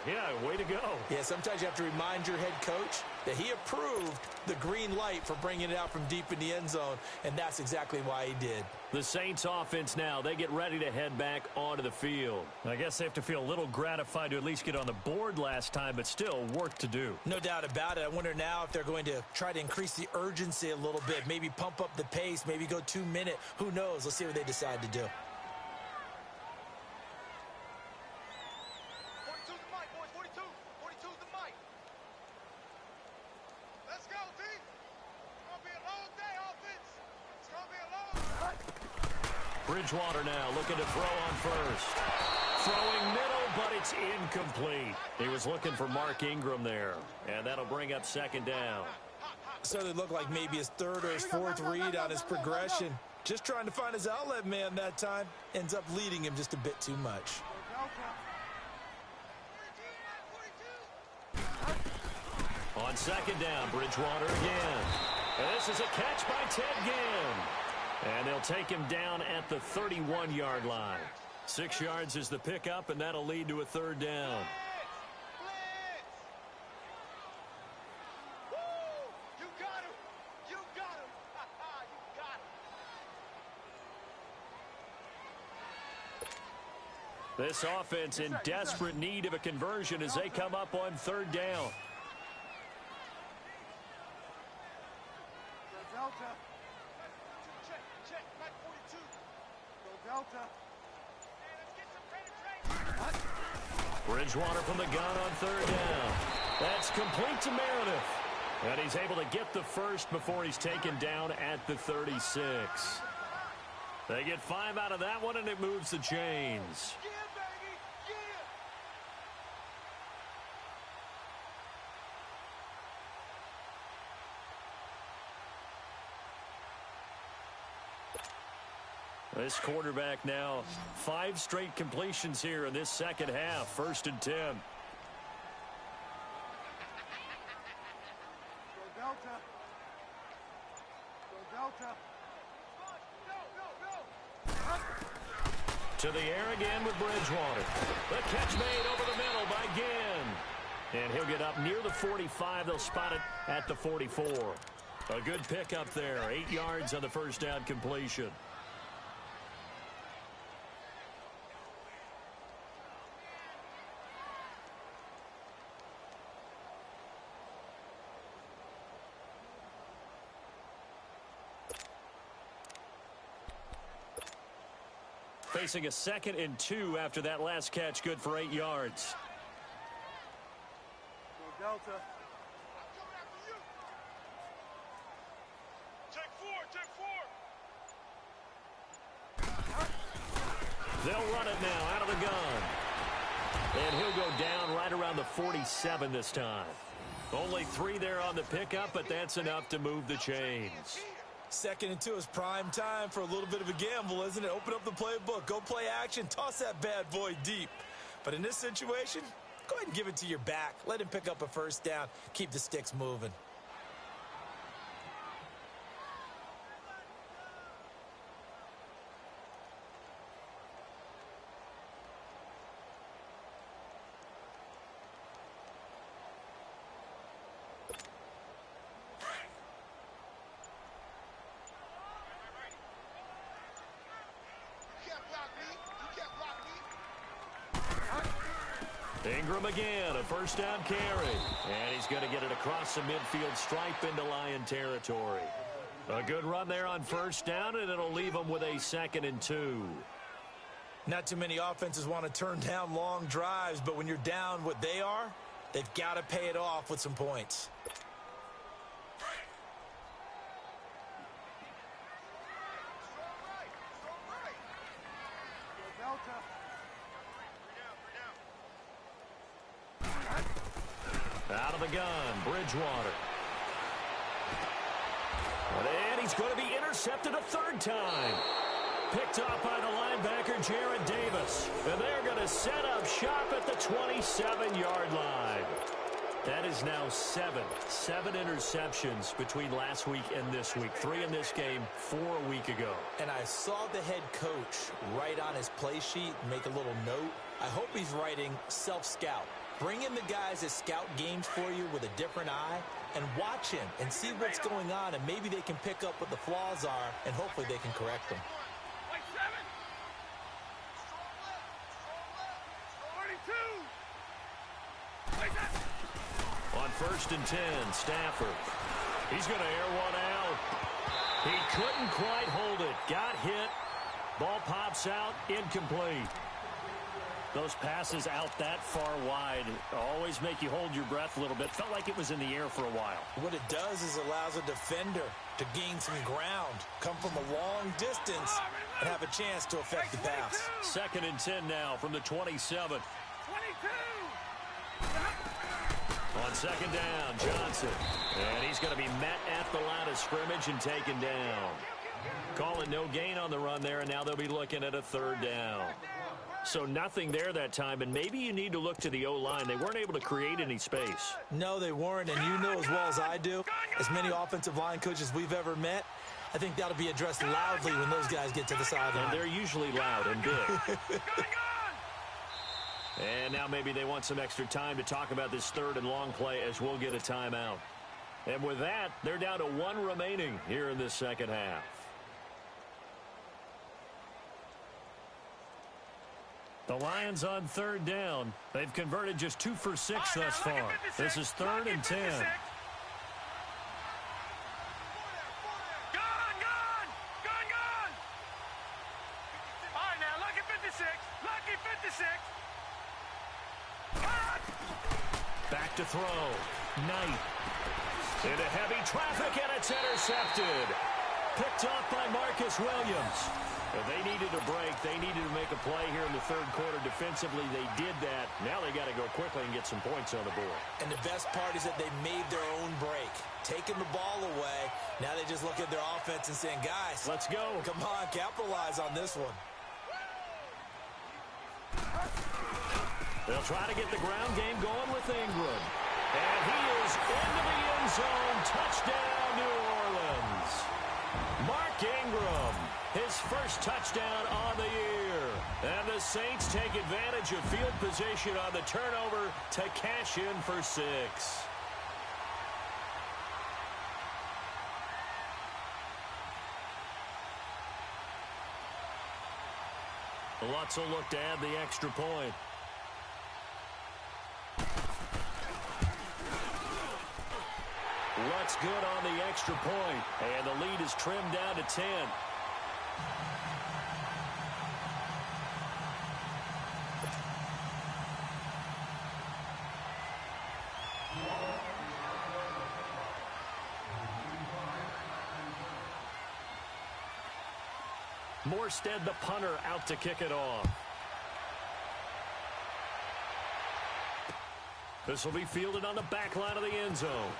way to go. Yeah, sometimes you have to remind your head coach that he approved the green light for bringing it out from deep in the end zone. And that's exactly why he did. The Saints offense now, they get ready to head back onto the field. I guess they have to feel a little gratified to at least get on the board last time, but still work to do. No doubt about it. I wonder now if they're going to try to increase the urgency a little bit, maybe pump up the pace, maybe go 2 minute. Who knows? Let's see what they decide to do. 42 the mic, boys. 42. 42's the mic. Let's go, D. It's going to be a long day, offense. It's going to be a long day. Bridgewater now looking to throw on first. Throwing middle, but it's incomplete. He was looking for Mark Ingram there. And that'll bring up 2nd down. Certainly looked like maybe his 3rd or his 4th read on his progression. Just trying to find his outlet man that time. Ends up leading him just a bit too much. On 2nd down, Bridgewater again. And this is a catch by Ted Ginn. And they'll take him down at the 31-yard line. 6 yards is the pickup, and that'll lead to a 3rd down. You got him. You got him. You got him. This offense in desperate need of a conversion as they come up on 3rd down. Delta. Check. check, Mike 42. Go Delta. Hey, let's get some penetration. Bridgewater from the gun on third down. That's complete to Meredith. And he's able to get the first before he's taken down at the 36. They get 5 out of that one, and it moves the chains. Yeah, baby, yeah. This quarterback now 5 straight completions here in this second half. 1st and 10. Go Delta. Go Delta. To the air again with Bridgewater. The catch made over the middle by Ginn. And he'll get up near the 45. They'll spot it at the 44. A good pickup there. 8 yards on the first down completion. Facing a 2nd and 2 after that last catch, good for 8 yards. Go Delta. Coming after you. Take 4, take 4. They'll run it now out of the gun. And he'll go down right around the 47 this time. Only 3 there on the pickup, but that's enough to move the chains. 2nd and 2 is prime time for a little bit of a gamble, isn't it? Open up the playbook, go play action, toss that bad boy deep. But in this situation, go ahead and give it to your back. Let him pick up a first down. Keep the sticks moving. Ingram again, a first down carry. And he's going to get it across the midfield stripe into Lion territory. A good run there on first down, and it'll leave them with a 2nd and 2. Not too many offenses want to turn down long drives, but when you're down what they are, they've got to pay it off with some points. Go Delta. Out of the gun, Bridgewater. And he's going to be intercepted a 3rd time. Picked up by the linebacker, Jared Davis. And they're going to set up shop at the 27-yard line. That is now 7 interceptions between last week and this week. 3 in this game, 4 a week ago. And I saw the head coach write on his play sheet, make a little note. I hope he's writing self-scout. Bring in the guys that scout games for you with a different eye and watch him and see what's going on, and maybe they can pick up what the flaws are, and hopefully they can correct them. Like 7. 42. Like that. On 1st and 10, Stafford. He's going to air one out. He couldn't quite hold it. Got hit. Ball pops out. Incomplete. Those passes out that far wide always make you hold your breath a little bit. Felt like it was in the air for a while. What it does is allows a defender to gain some ground, come from a long distance, and have a chance to affect the pass. 2nd and 10 now from the 27. 22. On 2nd down, Johnson. And he's going to be met at the line of scrimmage and taken down. Calling no gain on the run there, and now they'll be looking at a 3rd down. So nothing there that time, and maybe you need to look to the O-line. They weren't able to create any space. No, they weren't, and you know as well as I do, as many offensive line coaches we've ever met, I think that'll be addressed loudly when those guys get to the sideline. And they're usually loud and big. And now maybe they want some extra time to talk about this 3rd and long play as we'll get a timeout. And with that, they're down to 1 remaining here in this second half. The Lions on 3rd down. They've converted just 2 for 6 thus far. This is 3rd and 10. Back to throw. Knight. Into heavy traffic, and it's intercepted. Picked off by Marcus Williams. They needed a break. They needed to make a play here in the third quarter. Defensively, they did that. Now they got to go quickly and get some points on the board. And the best part is that they made their own break. Taking the ball away. Now they just look at their offense and saying, guys, let's go. Come on, capitalize on this one. They'll try to get the ground game going with Ingram. And he is into the end zone. Touchdown, New Orleans. Mark Ingram, his first touchdown on the year. And the Saints take advantage of field position on the turnover to cash in for 6. Lutz will look to add the extra point. Lutz good on the extra point, and the lead is trimmed down to 10. Morstead, the punter, out to kick it off. This will be fielded on the back line of the end zone.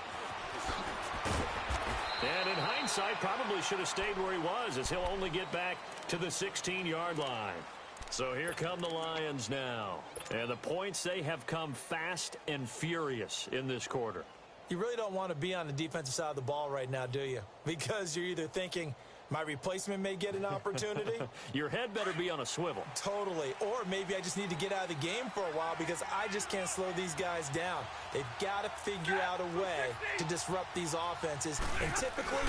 And in hindsight, probably should have stayed where he was, as he'll only get back to the 16-yard line. So here come the Lions now. And the points, they have come fast and furious in this quarter. You really don't want to be on the defensive side of the ball right now, do you? Because you're either thinking, my replacement may get an opportunity. Your head better be on a swivel. Totally. Or maybe I just need to get out of the game for a while because I just can't slow these guys down. They've got to figure out a way to disrupt these offenses. And typically,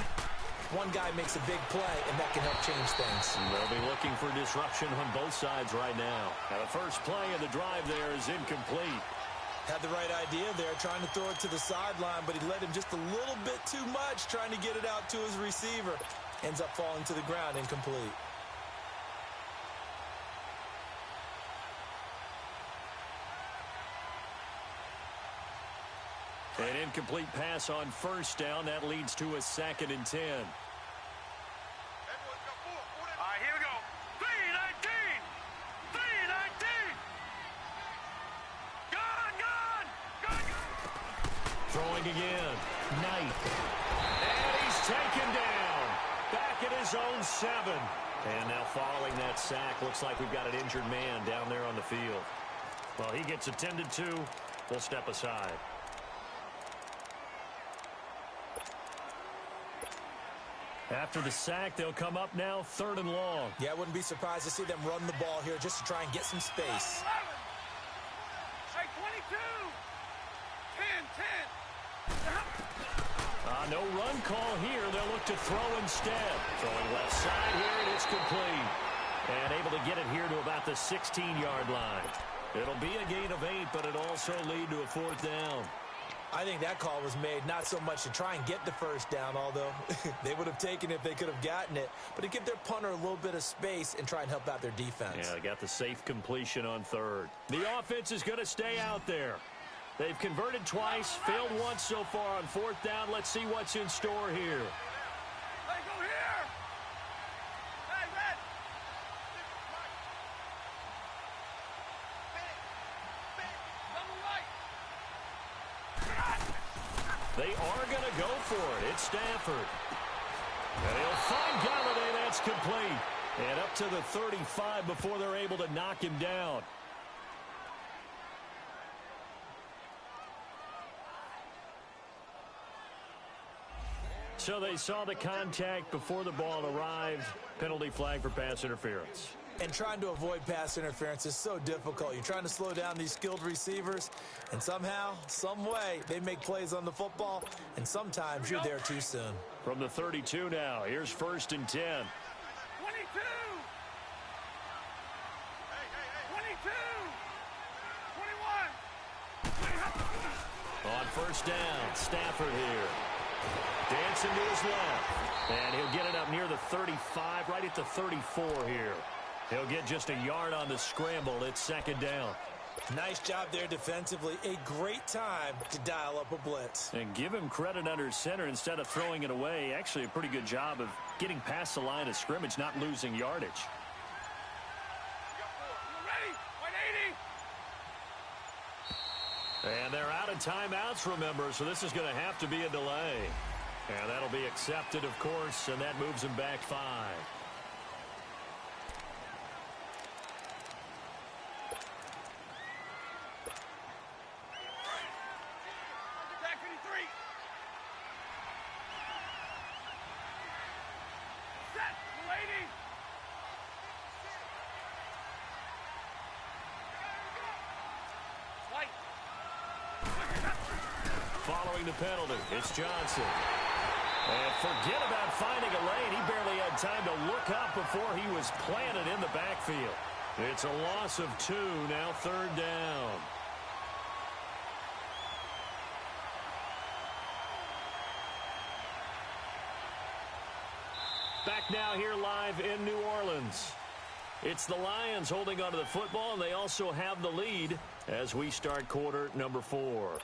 one guy makes a big play, and that can help change things. They'll be looking for disruption on both sides right now. And the first play of the drive there is incomplete. Had the right idea there, trying to throw it to the sideline, but he led him just a little bit too much, trying to get it out to his receiver. Ends up falling to the ground, incomplete. An incomplete pass on first down. That leads to a 2nd and 10. All right, here we go. 3-19. 3-19. Gone. Throwing again. Knight. And he's taken down. Back at his own 7. And now following that sack, looks like we've got an injured man down there on the field. Well, he gets attended to. We'll step aside. After the sack, they'll come up now 3rd and long. Yeah, I wouldn't be surprised to see them run the ball here just to try and get some space. Hey, 22. 10. No run call here. They'll look to throw instead. Throwing left side here, and it's complete. And able to get it here to about the 16-yard line. It'll be a gain of 8, but it'll also lead to a 4th down. I think that call was made not so much to try and get the first down, although they would have taken it if they could have gotten it, but to give their punter a little bit of space and try and help out their defense. Yeah, they got the safe completion on 3rd. The offense is going to stay out there. They've converted twice, failed once so far on 4th down. Let's see what's in store here. Hey, go here. Hey, Red. Double right. They are going to go for it. It's Stafford. And he'll find Galladay. That's complete. And up to the 35 before they're able to knock him down. So they saw the contact before the ball arrived. Penalty flag for pass interference. And trying to avoid pass interference is so difficult. You're trying to slow down these skilled receivers, and somehow, some way, they make plays on the football, and sometimes you're there too soon. From the 32 now, here's 1st and 10. 22. 22. 21. On 1st down, Stafford here. Dancing to his left. And he'll get it up near the 35, right at the 34 here. He'll get just a yard on the scramble. It's second down. Nice job there defensively. A great time to dial up a blitz. And give him credit under center instead of throwing it away. Actually, a pretty good job of getting past the line of scrimmage, not losing yardage. Ready? 180. And they're out of timeouts, remember, so this is going to have to be a delay. And that'll be accepted, of course, and that moves him back 5. Attack 53. Set. 180. White. Following the penalty, it's Johnson. And forget about finding a lane. He barely had time to look up before he was planted in the backfield. It's a loss of 2, now third down. Back now here live in New Orleans. It's the Lions holding onto the football, and they also have the lead as we start quarter number 4.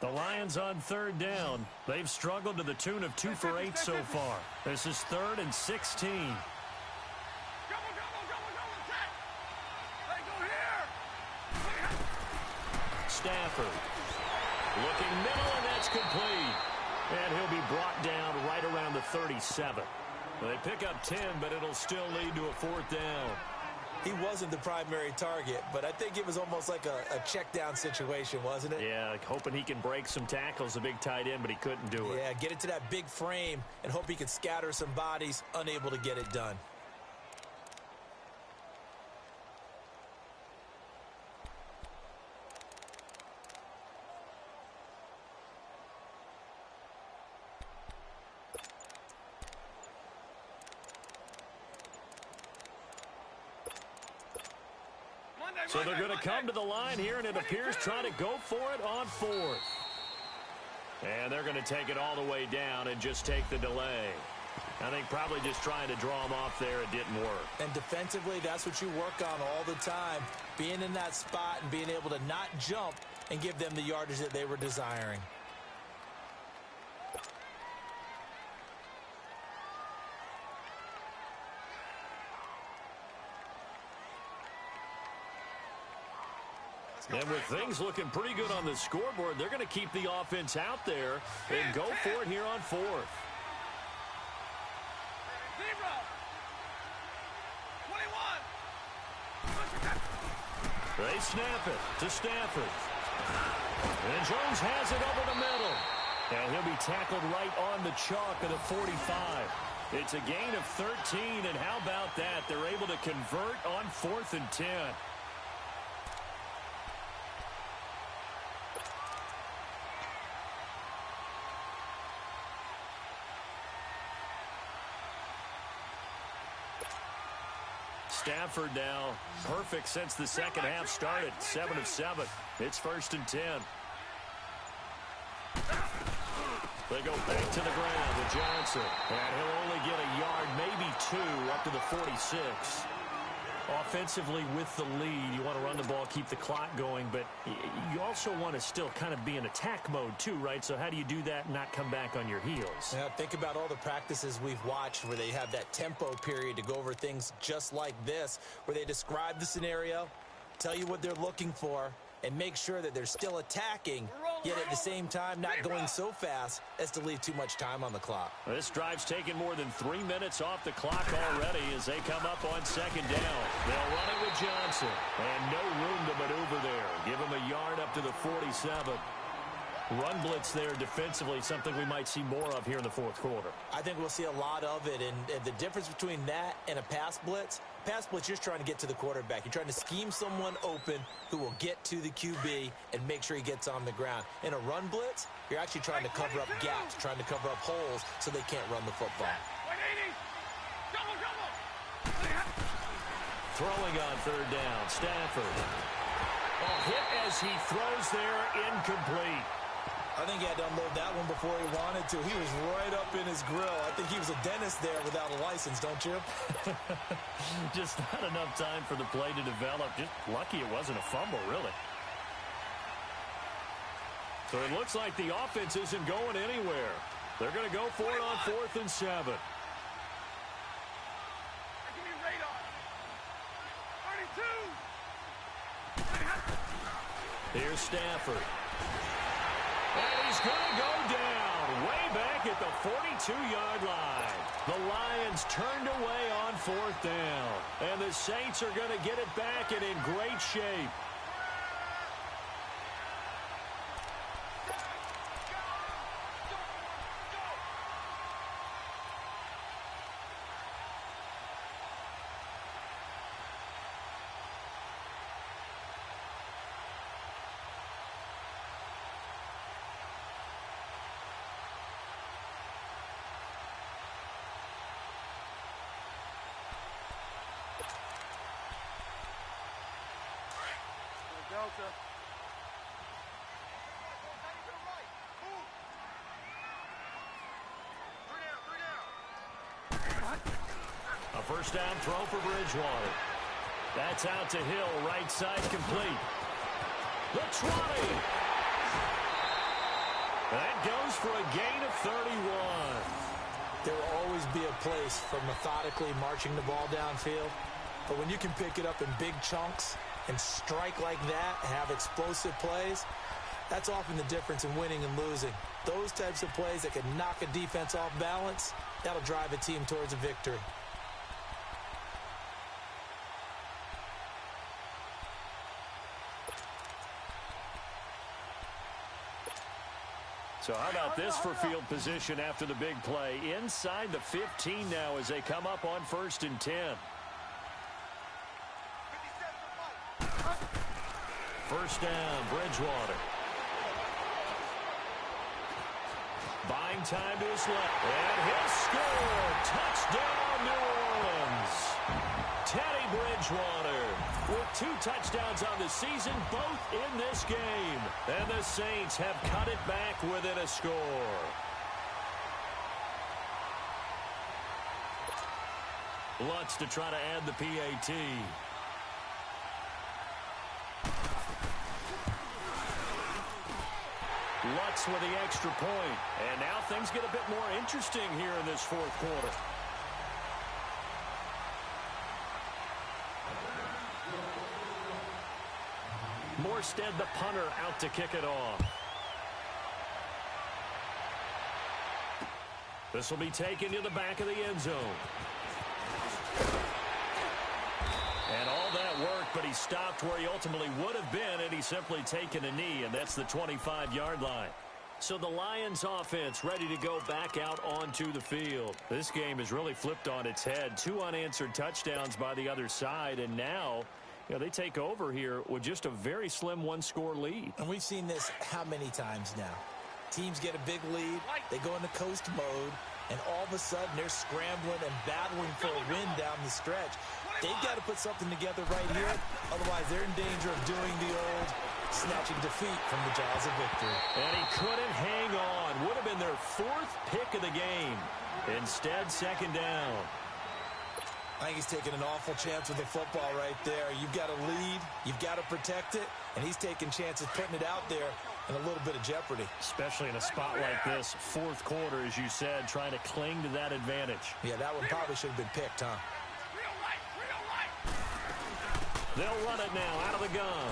The Lions on third down. They've struggled to the tune of 2 for 8 so far. This is 3rd and 16. Double, attack. Hey, go here. Stafford looking middle, and that's complete. And he'll be brought down right around the 37. They pick up 10, but it'll still lead to a 4th down. He wasn't the primary target, but I think it was almost like a check down situation, wasn't it? Yeah, like hoping he can break some tackles, a big tight end, but he couldn't do it. Yeah, get into that big frame and hope he could scatter some bodies, unable to get it done. So they're going to come to the line here, and it appears trying to go for it on 4th. And they're going to take it all the way down and just take the delay. I think probably just trying to draw him off there. It didn't work. And defensively, that's what you work on all the time. Being in that spot and being able to not jump and give them the yardage that they were desiring. And with things looking pretty good on the scoreboard, they're going to keep the offense out there and go for it here on 4th. 0. 21. They snap it to Stafford. And Jones has it over the middle. And he'll be tackled right on the chalk at the 45. It's a gain of 13, and how about that? They're able to convert on 4th and 10. Stafford now perfect since the second half started. 7 of 7. It's 1st and 10. They go back to the ground with Johnson. And he'll only get a yard, maybe 2, up to the 46. Offensively with the lead, you want to run the ball, keep the clock going, but you also want to still kind of be in attack mode too, right? So how do you do that and not come back on your heels? Now, think about all the practices we've watched where they have that tempo period to go over things just like this, where they describe the scenario, tell you what they're looking for, and make sure that they're still attacking, yet at the same time not going so fast as to leave too much time on the clock. This drive's taken more than 3 minutes off the clock already as they come up on 2nd down. They'll run it with Johnson, and no room to maneuver there. Give him a yard up to the 47. Run blitz there defensively, something we might see more of here in the 4th quarter. I think we'll see a lot of it, and the difference between that and a pass blitz, you're just trying to get to the quarterback. You're trying to scheme someone open who will get to the QB and make sure he gets on the ground. In a run blitz, you're actually trying to cover up gaps, trying to cover up holes so they can't run the football. 180. Double. Throwing on third down, Stafford. Oh, hit as he throws there, incomplete. I think he had to unload that one before he wanted to. He was right up in his grill. I think he was a dentist there without a license, don't you? Just not enough time for the play to develop. Just lucky it wasn't a fumble, really. So it looks like the offense isn't going anywhere. They're going to go for it on 4th and 7. Give me radar. 32. Here's Stafford. And he's going to go down way back at the 42-yard line. The Lions turned away on 4th down. And the Saints are going to get it back and in great shape. Delta. A first down throw for Bridgewater. That's out to Hill, right side complete. The 20. That goes for a gain of 31. There will always be a place for methodically marching the ball downfield. But when you can pick it up in big chunks and strike like that, have explosive plays, that's often the difference in winning and losing. Those types of plays that can knock a defense off balance, that'll drive a team towards a victory. So how about this for field position after the big play? Inside the 15 now as they come up on 1st and 10. First down, Bridgewater. Buying time to his left. And he'll score. Touchdown, New Orleans. Teddy Bridgewater with 2 touchdowns on the season, both in this game. And the Saints have cut it back within a score. Lutz to try to add the PAT. Lutz with the extra point. And now things get a bit more interesting here in this 4th quarter. Morstead, the punter, out to kick it off. This will be taken to the back of the end zone. And all that work, but he stopped where he ultimately would have been, and he's simply taken a knee, and that's the 25-yard line. So the Lions offense ready to go back out onto the field. This game is really flipped on its head. 2 unanswered touchdowns by the other side, and now they take over here with just a very slim 1-score lead. And we've seen this how many times now? Teams get a big lead, they go into coast mode, and all of a sudden they're scrambling and battling for a win down the stretch. They've got to put something together right here, otherwise they're in danger of doing the old snatching defeat from the jaws of victory. And he couldn't hang on. Would have been their 4th pick of the game. Instead, 2nd down. I think he's taking an awful chance with the football right there. You've got to lead, you've got to protect it, and he's taking chances putting it out there in a little bit of jeopardy. Especially in a spot like this, 4th quarter, as you said, trying to cling to that advantage. Yeah, that one probably should have been picked, huh? They'll run it now out of the gun.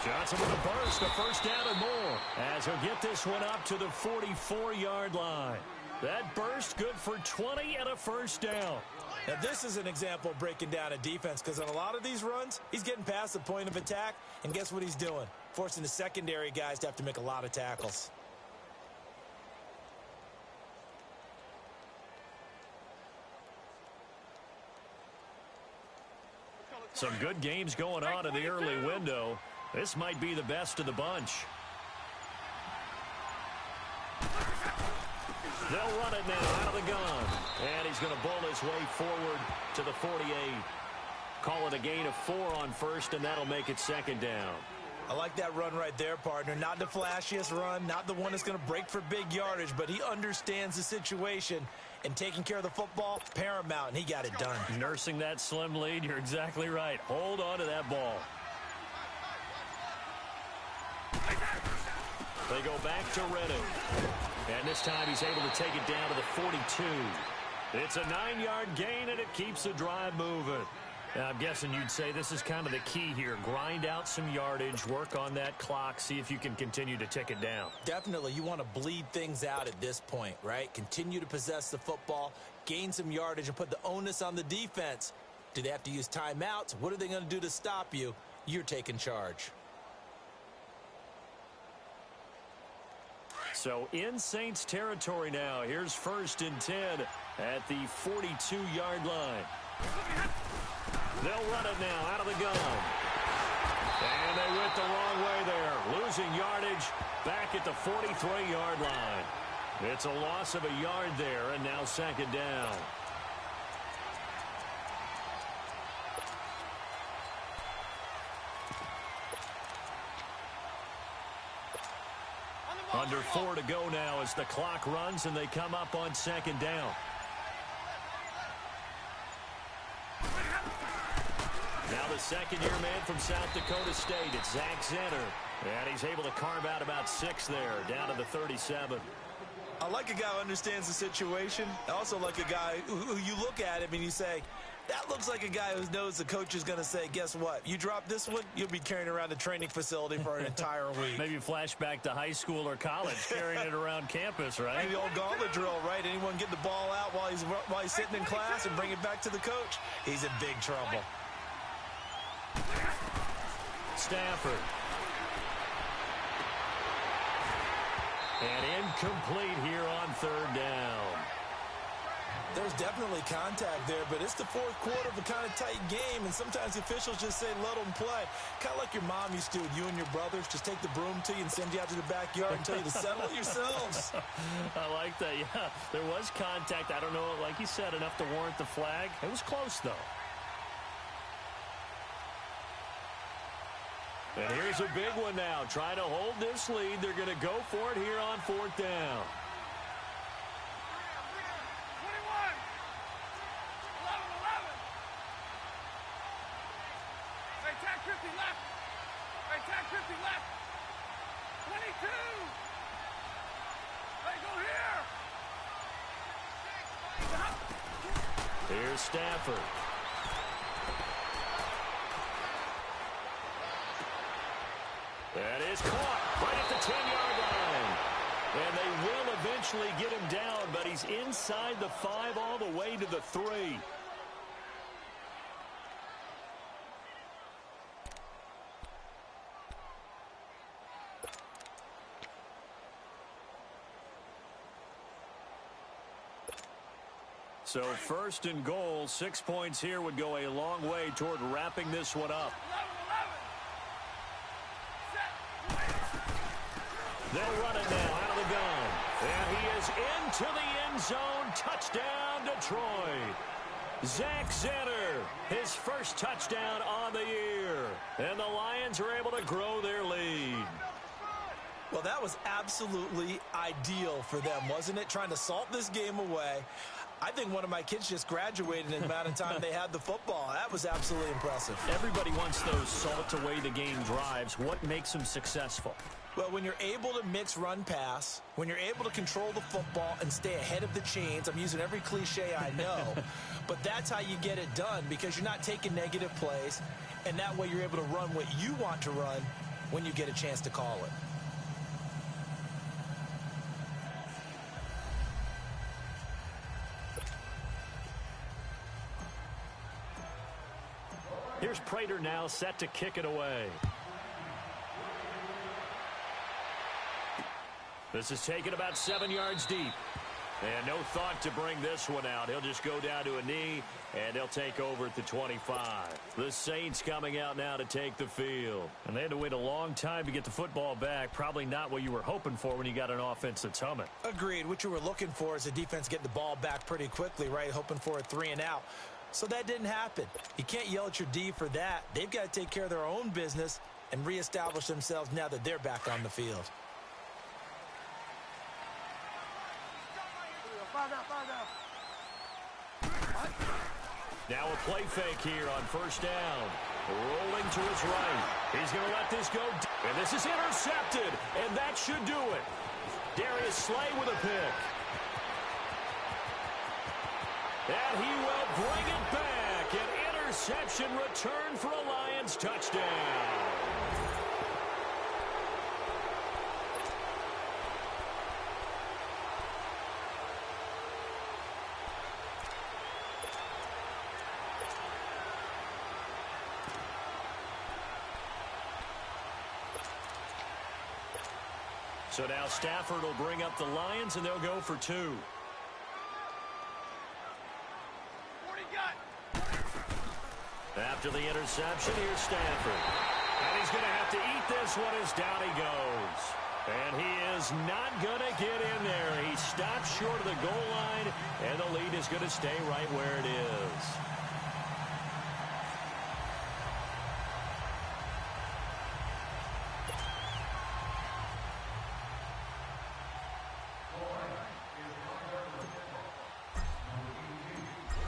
Johnson with a burst, a first down and more, as he'll get this one up to the 44-yard line. That burst good for 20 and a first down. Now, this is an example of breaking down a defense, because on a lot of these runs, he's getting past the point of attack, and guess what he's doing? Forcing the secondary guys to have to make a lot of tackles. Some good games going on in the early window. This might be the best of the bunch. They'll run it now out of the gun. And he's he's going to bull his way forward to the 48. Call it a gain of 4 on first, and that'll make it second down. I like that run right there, partner. Not the flashiest run, not the one that's going to break for big yardage, but he understands the situation, and taking care of the football, paramount, and he got it done. Nursing that slim lead, you're exactly right. Hold on to that ball. They go back to Redding. And this time he's able to take it down to the 42. It's a 9-yard gain, and it keeps the drive moving. Now, I'm guessing you'd say this is kind of the key here. Grind out some yardage, work on that clock, see if you can continue to tick it down. Definitely. You want to bleed things out at this point, right? Continue to possess the football, gain some yardage, and put the onus on the defense. Do they have to use timeouts? What are they going to do to stop you? You're taking charge. So in Saints territory now. Here's 1st and 10 at the 42-yard line. They'll run it now out of the gun. And they went the wrong way there. Losing yardage back at the 43-yard line. It's a loss of a yard there, and now second down. Under 4 to go now as the clock runs, and they come up on second down. Now the second-year man from South Dakota State, it's Zach Zenner. And he's able to carve out about 6 there, down to the 37. I like a guy who understands the situation. I also like a guy who you look at him and you say, that looks like a guy who knows the coach is going to say, guess what? You drop this one, you'll be carrying around the training facility for an entire week. Maybe flashback to high school or college, carrying it around campus, right? Maybe the old gauntlet drill, right? Anyone get the ball out while he's sitting in class and bring it back to the coach? He's in big trouble. Stafford. And incomplete here on 3rd down. There's definitely contact there, but it's the 4th quarter of a kind of tight game, and sometimes the officials just say, let them play. Kind of like your mom used to with you and your brothers. Just take the broom to you and send you out to the backyard and tell you to settle it yourselves. I like that, yeah. There was contact. I don't know, like you said, enough to warrant the flag. It was close, though. And here's a big one now. Trying to hold this lead. They're going to go for it here on 4th down. 50 left. Right, tag 50 left. 22. Hey, go here. Here's Stafford. That is caught right at the 10-yard line. And they will eventually get him down, but he's inside the 5 all the way to the 3. So 1st and goal, 6 points here would go a long way toward wrapping this one up. 11. They'll run it now out of the gun. And he is into the end zone. Touchdown, Detroit. Zach Zenner, his first touchdown on the year. And the Lions are able to grow their lead. Well, that was absolutely ideal for them, wasn't it? Trying to salt this game away. I think one of my kids just graduated in the amount of time they had the football. That was absolutely impressive. Everybody wants those salt-away-the-game drives. What makes them successful? Well, when you're able to mix run-pass, when you're able to control the football and stay ahead of the chains, I'm using every cliche I know, but that's how you get it done because you're not taking negative plays, and that way you're able to run what you want to run when you get a chance to call it. Here's Prater now set to kick it away. This is taken about 7 yards deep. And no thought to bring this one out. He'll just go down to a knee, and they'll take over at the 25. The Saints coming out now to take the field. And they had to wait a long time to get the football back. Probably not what you were hoping for when you got an offense that's humming. Agreed. What you were looking for is a defense getting the ball back pretty quickly, right? Hoping for a 3-and-out. So that didn't happen. You can't yell at your D for that. They've got to take care of their own business and reestablish themselves now that they're back on the field. Now a play fake here on first down. Rolling to his right. He's going to let this go. And this is intercepted. And that should do it. Darius Slay with a pick. And he will bring it back. An interception return for a Lions touchdown. So now Stafford will bring up the Lions, and they'll go for 2. After the interception, here's Stafford. And he's going to have to eat this one as down he goes. And he is not going to get in there. He stops short of the goal line, and the lead is going to stay right where it is.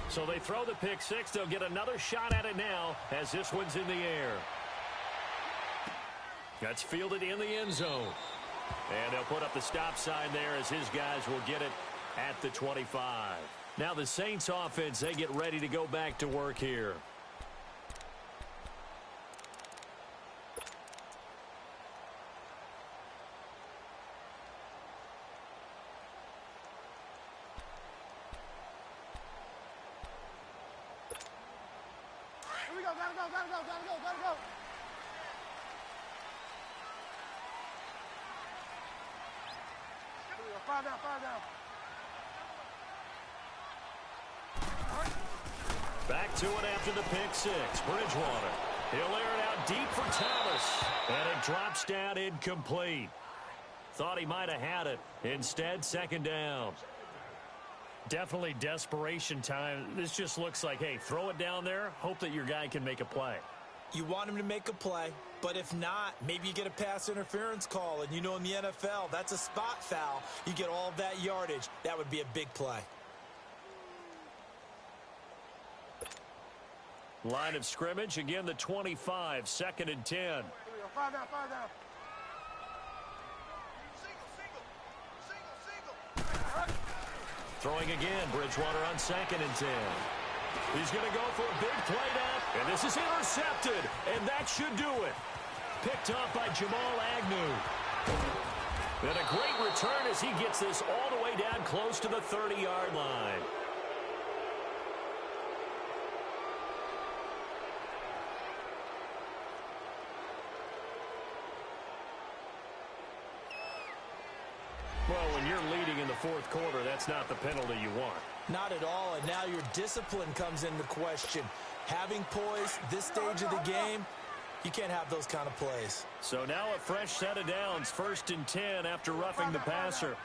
So they throw the pick six. They'll get another shot at it now as this one's in the air. That's fielded in the end zone. And they'll put up the stop sign there as his guys will get it at the 25. Now the Saints offense, they get ready to go back to work here. Gotta go. Fire down. Back to it after the pick six. Bridgewater. He'll air it out deep for Thomas. And it drops down incomplete. Thought he might have had it. Instead, second down. Definitely desperation time. This just looks like, hey, throw it down there. Hope that your guy can make a play. You want him to make a play, but if not, maybe you get a pass interference call. And you know in the NFL, that's a spot foul. You get all of that yardage. That would be a big play. Line of scrimmage, again the 25, 2nd and 10. Fire down. Single. Throwing again, Bridgewater on 2nd and 10. He's going to go for a big play now, and this is intercepted, and that should do it. Picked up by Jamal Agnew. And a great return as he gets this all the way down close to the 30-yard line. Well, when you're leading in the fourth quarter, that's not the penalty you want. Not at all, and now your discipline comes into question. Having poise this stage of the game, you can't have those kind of plays. So now a fresh set of downs, 1st and 10 after roughing the passer.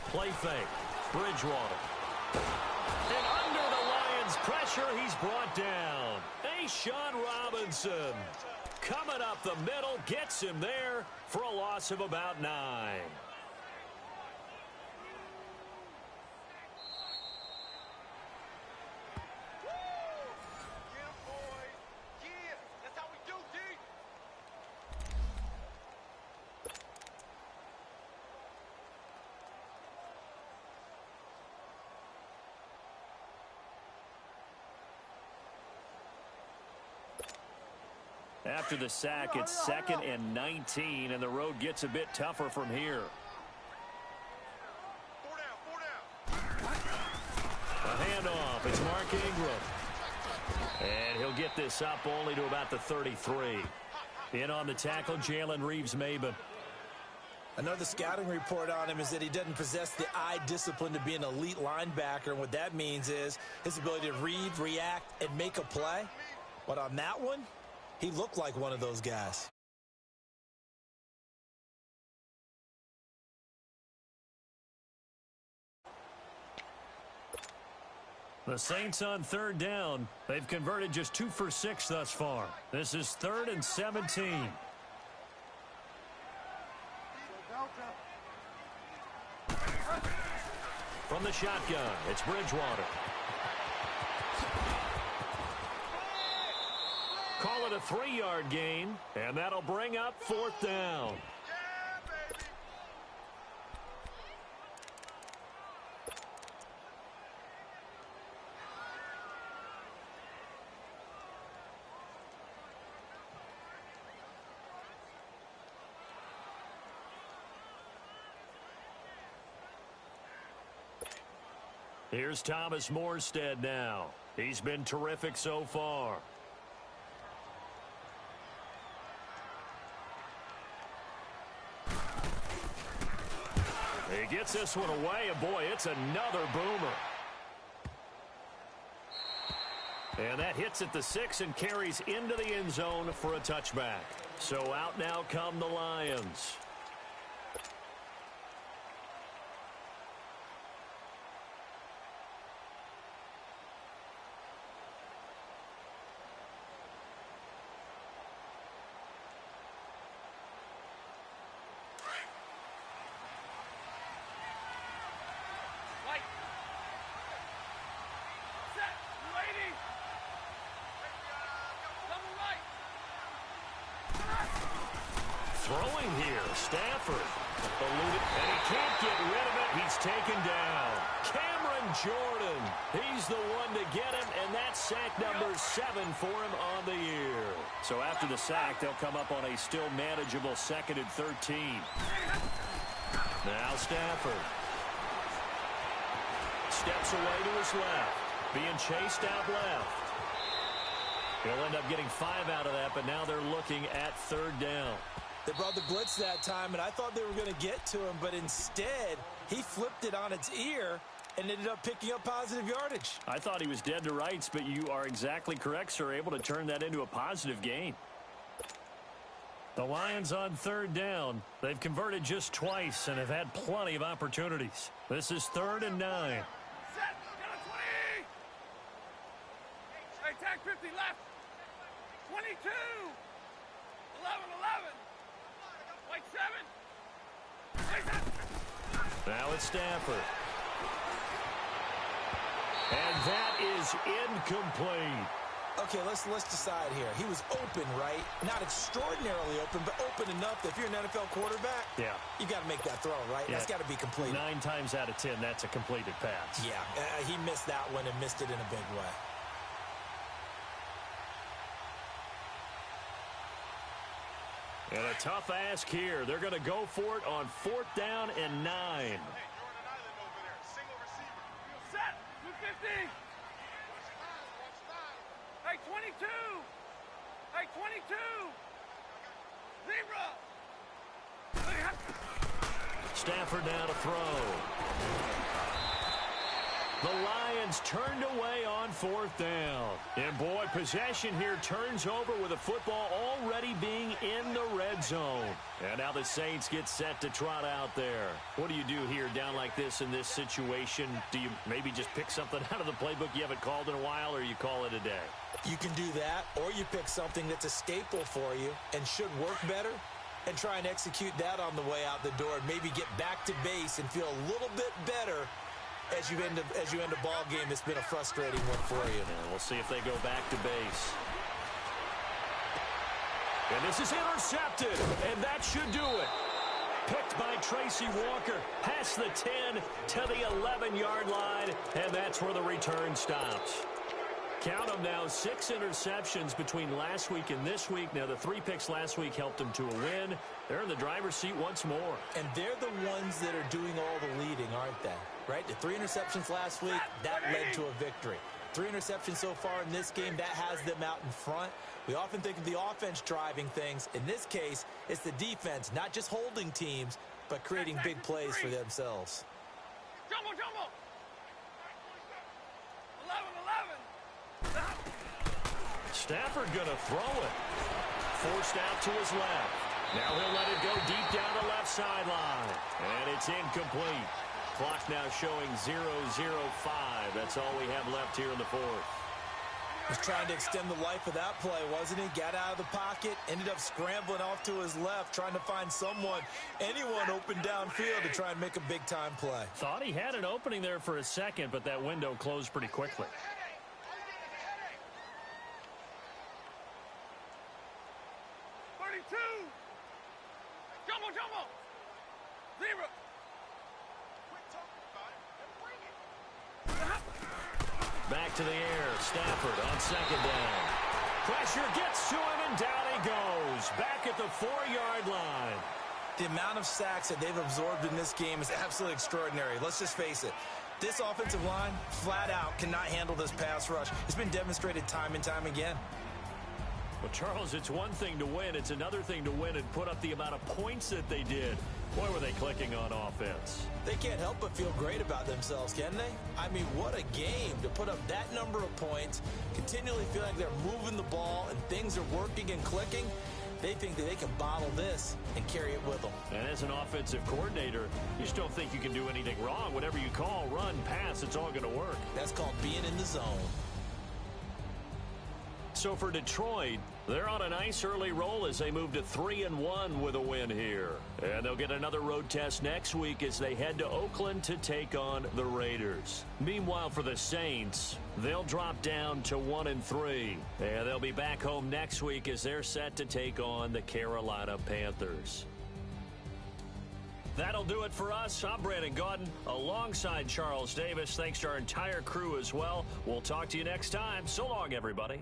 Play fake, Bridgewater. And under the Lions' pressure, he's brought down. Sean Robinson coming up the middle, gets him there for a loss of about 9. After the sack, it's 2nd and 19, and the road gets a bit tougher from here. 4 down. A handoff. It's Mark Ingram. And he'll get this up only to about the 33. In on the tackle, Jalen Reeves-Maybin. Another scouting report on him is that he doesn't possess the eye discipline to be an elite linebacker. And what that means is his ability to read, react, and make a play. But on that one, he looked like one of those guys. The Saints on third down. They've converted just 2 for 6 thus far. This is 3rd and 17. From the shotgun, it's Bridgewater. Call it a 3-yard gain, and that'll bring up 4th down. Here's Thomas Morstead now. He's been terrific so far. He gets this one away, and boy, it's another boomer. And that hits at the 6 and carries into the end zone for a touchback. So out now come the Lions. Throwing here, Stafford. Eluded, and he can't get rid of it. He's taken down. Cameron Jordan. He's the one to get him, and that's sack number 7 for him on the year. So after the sack, they'll come up on a still manageable 2nd and 13. Now Stafford. Steps away to his left. Being chased out left. He'll end up getting 5 out of that, but now they're looking at 3rd down. They brought the blitz that time, and I thought they were going to get to him, but instead, he flipped it on its ear and ended up picking up positive yardage. I thought he was dead to rights, but you are exactly correct, sir, able to turn that into a positive gain. The Lions on 3rd down. They've converted just twice and have had plenty of opportunities. This is 3rd and 9. Set, get a 20! Hey, tag 50 left. 22! 11. Like 7. Now it's Stafford. And that is incomplete. Okay, let's decide here. He was open, right? Not extraordinarily open, but open enough that if you're an NFL quarterback, yeah, you got to make that throw, right? Yeah. That's got to be completed. 9 times out of 10, that's a completed pass. Yeah, he missed that one and missed it in a big way. And a tough ask here. They're going to go for it on 4th down and 9. Hey, you're on an island over there. Single receiver. Set, 250. Hey, 22. Hey, 22. 0. Stafford now to throw. The Lions turned away on 4th down. And boy, possession here turns over with the football already being in the red zone. And now the Saints get set to trot out there. What do you do here down like this in this situation? Do you maybe just pick something out of the playbook you haven't called in a while, or you call it a day? You can do that, or you pick something that's a staple for you and should work better and try and execute that on the way out the door and maybe get back to base and feel a little bit better as you end a ball game that's been a frustrating one for you. And we'll see if they go back to base. And this is intercepted, and that should do it. Picked by Tracy Walker, past the 10 to the 11-yard line, and that's where the return stops. Count them now, 6 interceptions between last week and this week. Now, the 3 picks last week helped them to a win. They're in the driver's seat once more. And they're the ones that are doing all the leading, aren't they? Right? The 3 interceptions last week, that led to a victory. 3 interceptions so far in this game, that has them out in front. We often think of the offense driving things. In this case, it's the defense, not just holding teams, by creating big plays for themselves. Jumbo, jumbo. 11. Stafford gonna throw it. Forced out to his left. Now he'll let it go deep down the left sideline. And it's incomplete. Clock now showing 0-0-5. That's all we have left here in the fourth. Was trying to extend the life of that play, wasn't he? Got out of the pocket, ended up scrambling off to his left, trying to find anyone open downfield to try and make a big-time play. Thought he had an opening there for a second, but that window closed pretty quickly. 32. Jumbo, jumbo. 0. Quit talking about it and bring it. Back to the air. Stafford on second down. Pressure gets to him, and down he goes. Back at the 4-yard line. The amount of sacks that they've absorbed in this game is absolutely extraordinary. Let's just face it. This offensive line, flat out, cannot handle this pass rush. It's been demonstrated time and time again. Well, Charles, it's one thing to win. It's another thing to win and put up the amount of points that they did. Boy, were they clicking on offense. They can't help but feel great about themselves, can they? I mean, what a game to put up that number of points, continually feel like they're moving the ball and things are working and clicking. They think that they can bottle this and carry it with them. And as an offensive coordinator, you just don't think you can do anything wrong. Whatever you call, run, pass, it's all going to work. That's called being in the zone. So for Detroit, they're on a nice early roll as they move to 3-1 with a win here. And they'll get another road test next week as they head to Oakland to take on the Raiders. Meanwhile, for the Saints, they'll drop down to 1-3. And they'll be back home next week as they're set to take on the Carolina Panthers. That'll do it for us. I'm Brandon Gaudin alongside Charles Davis. Thanks to our entire crew as well. We'll talk to you next time. So long, everybody.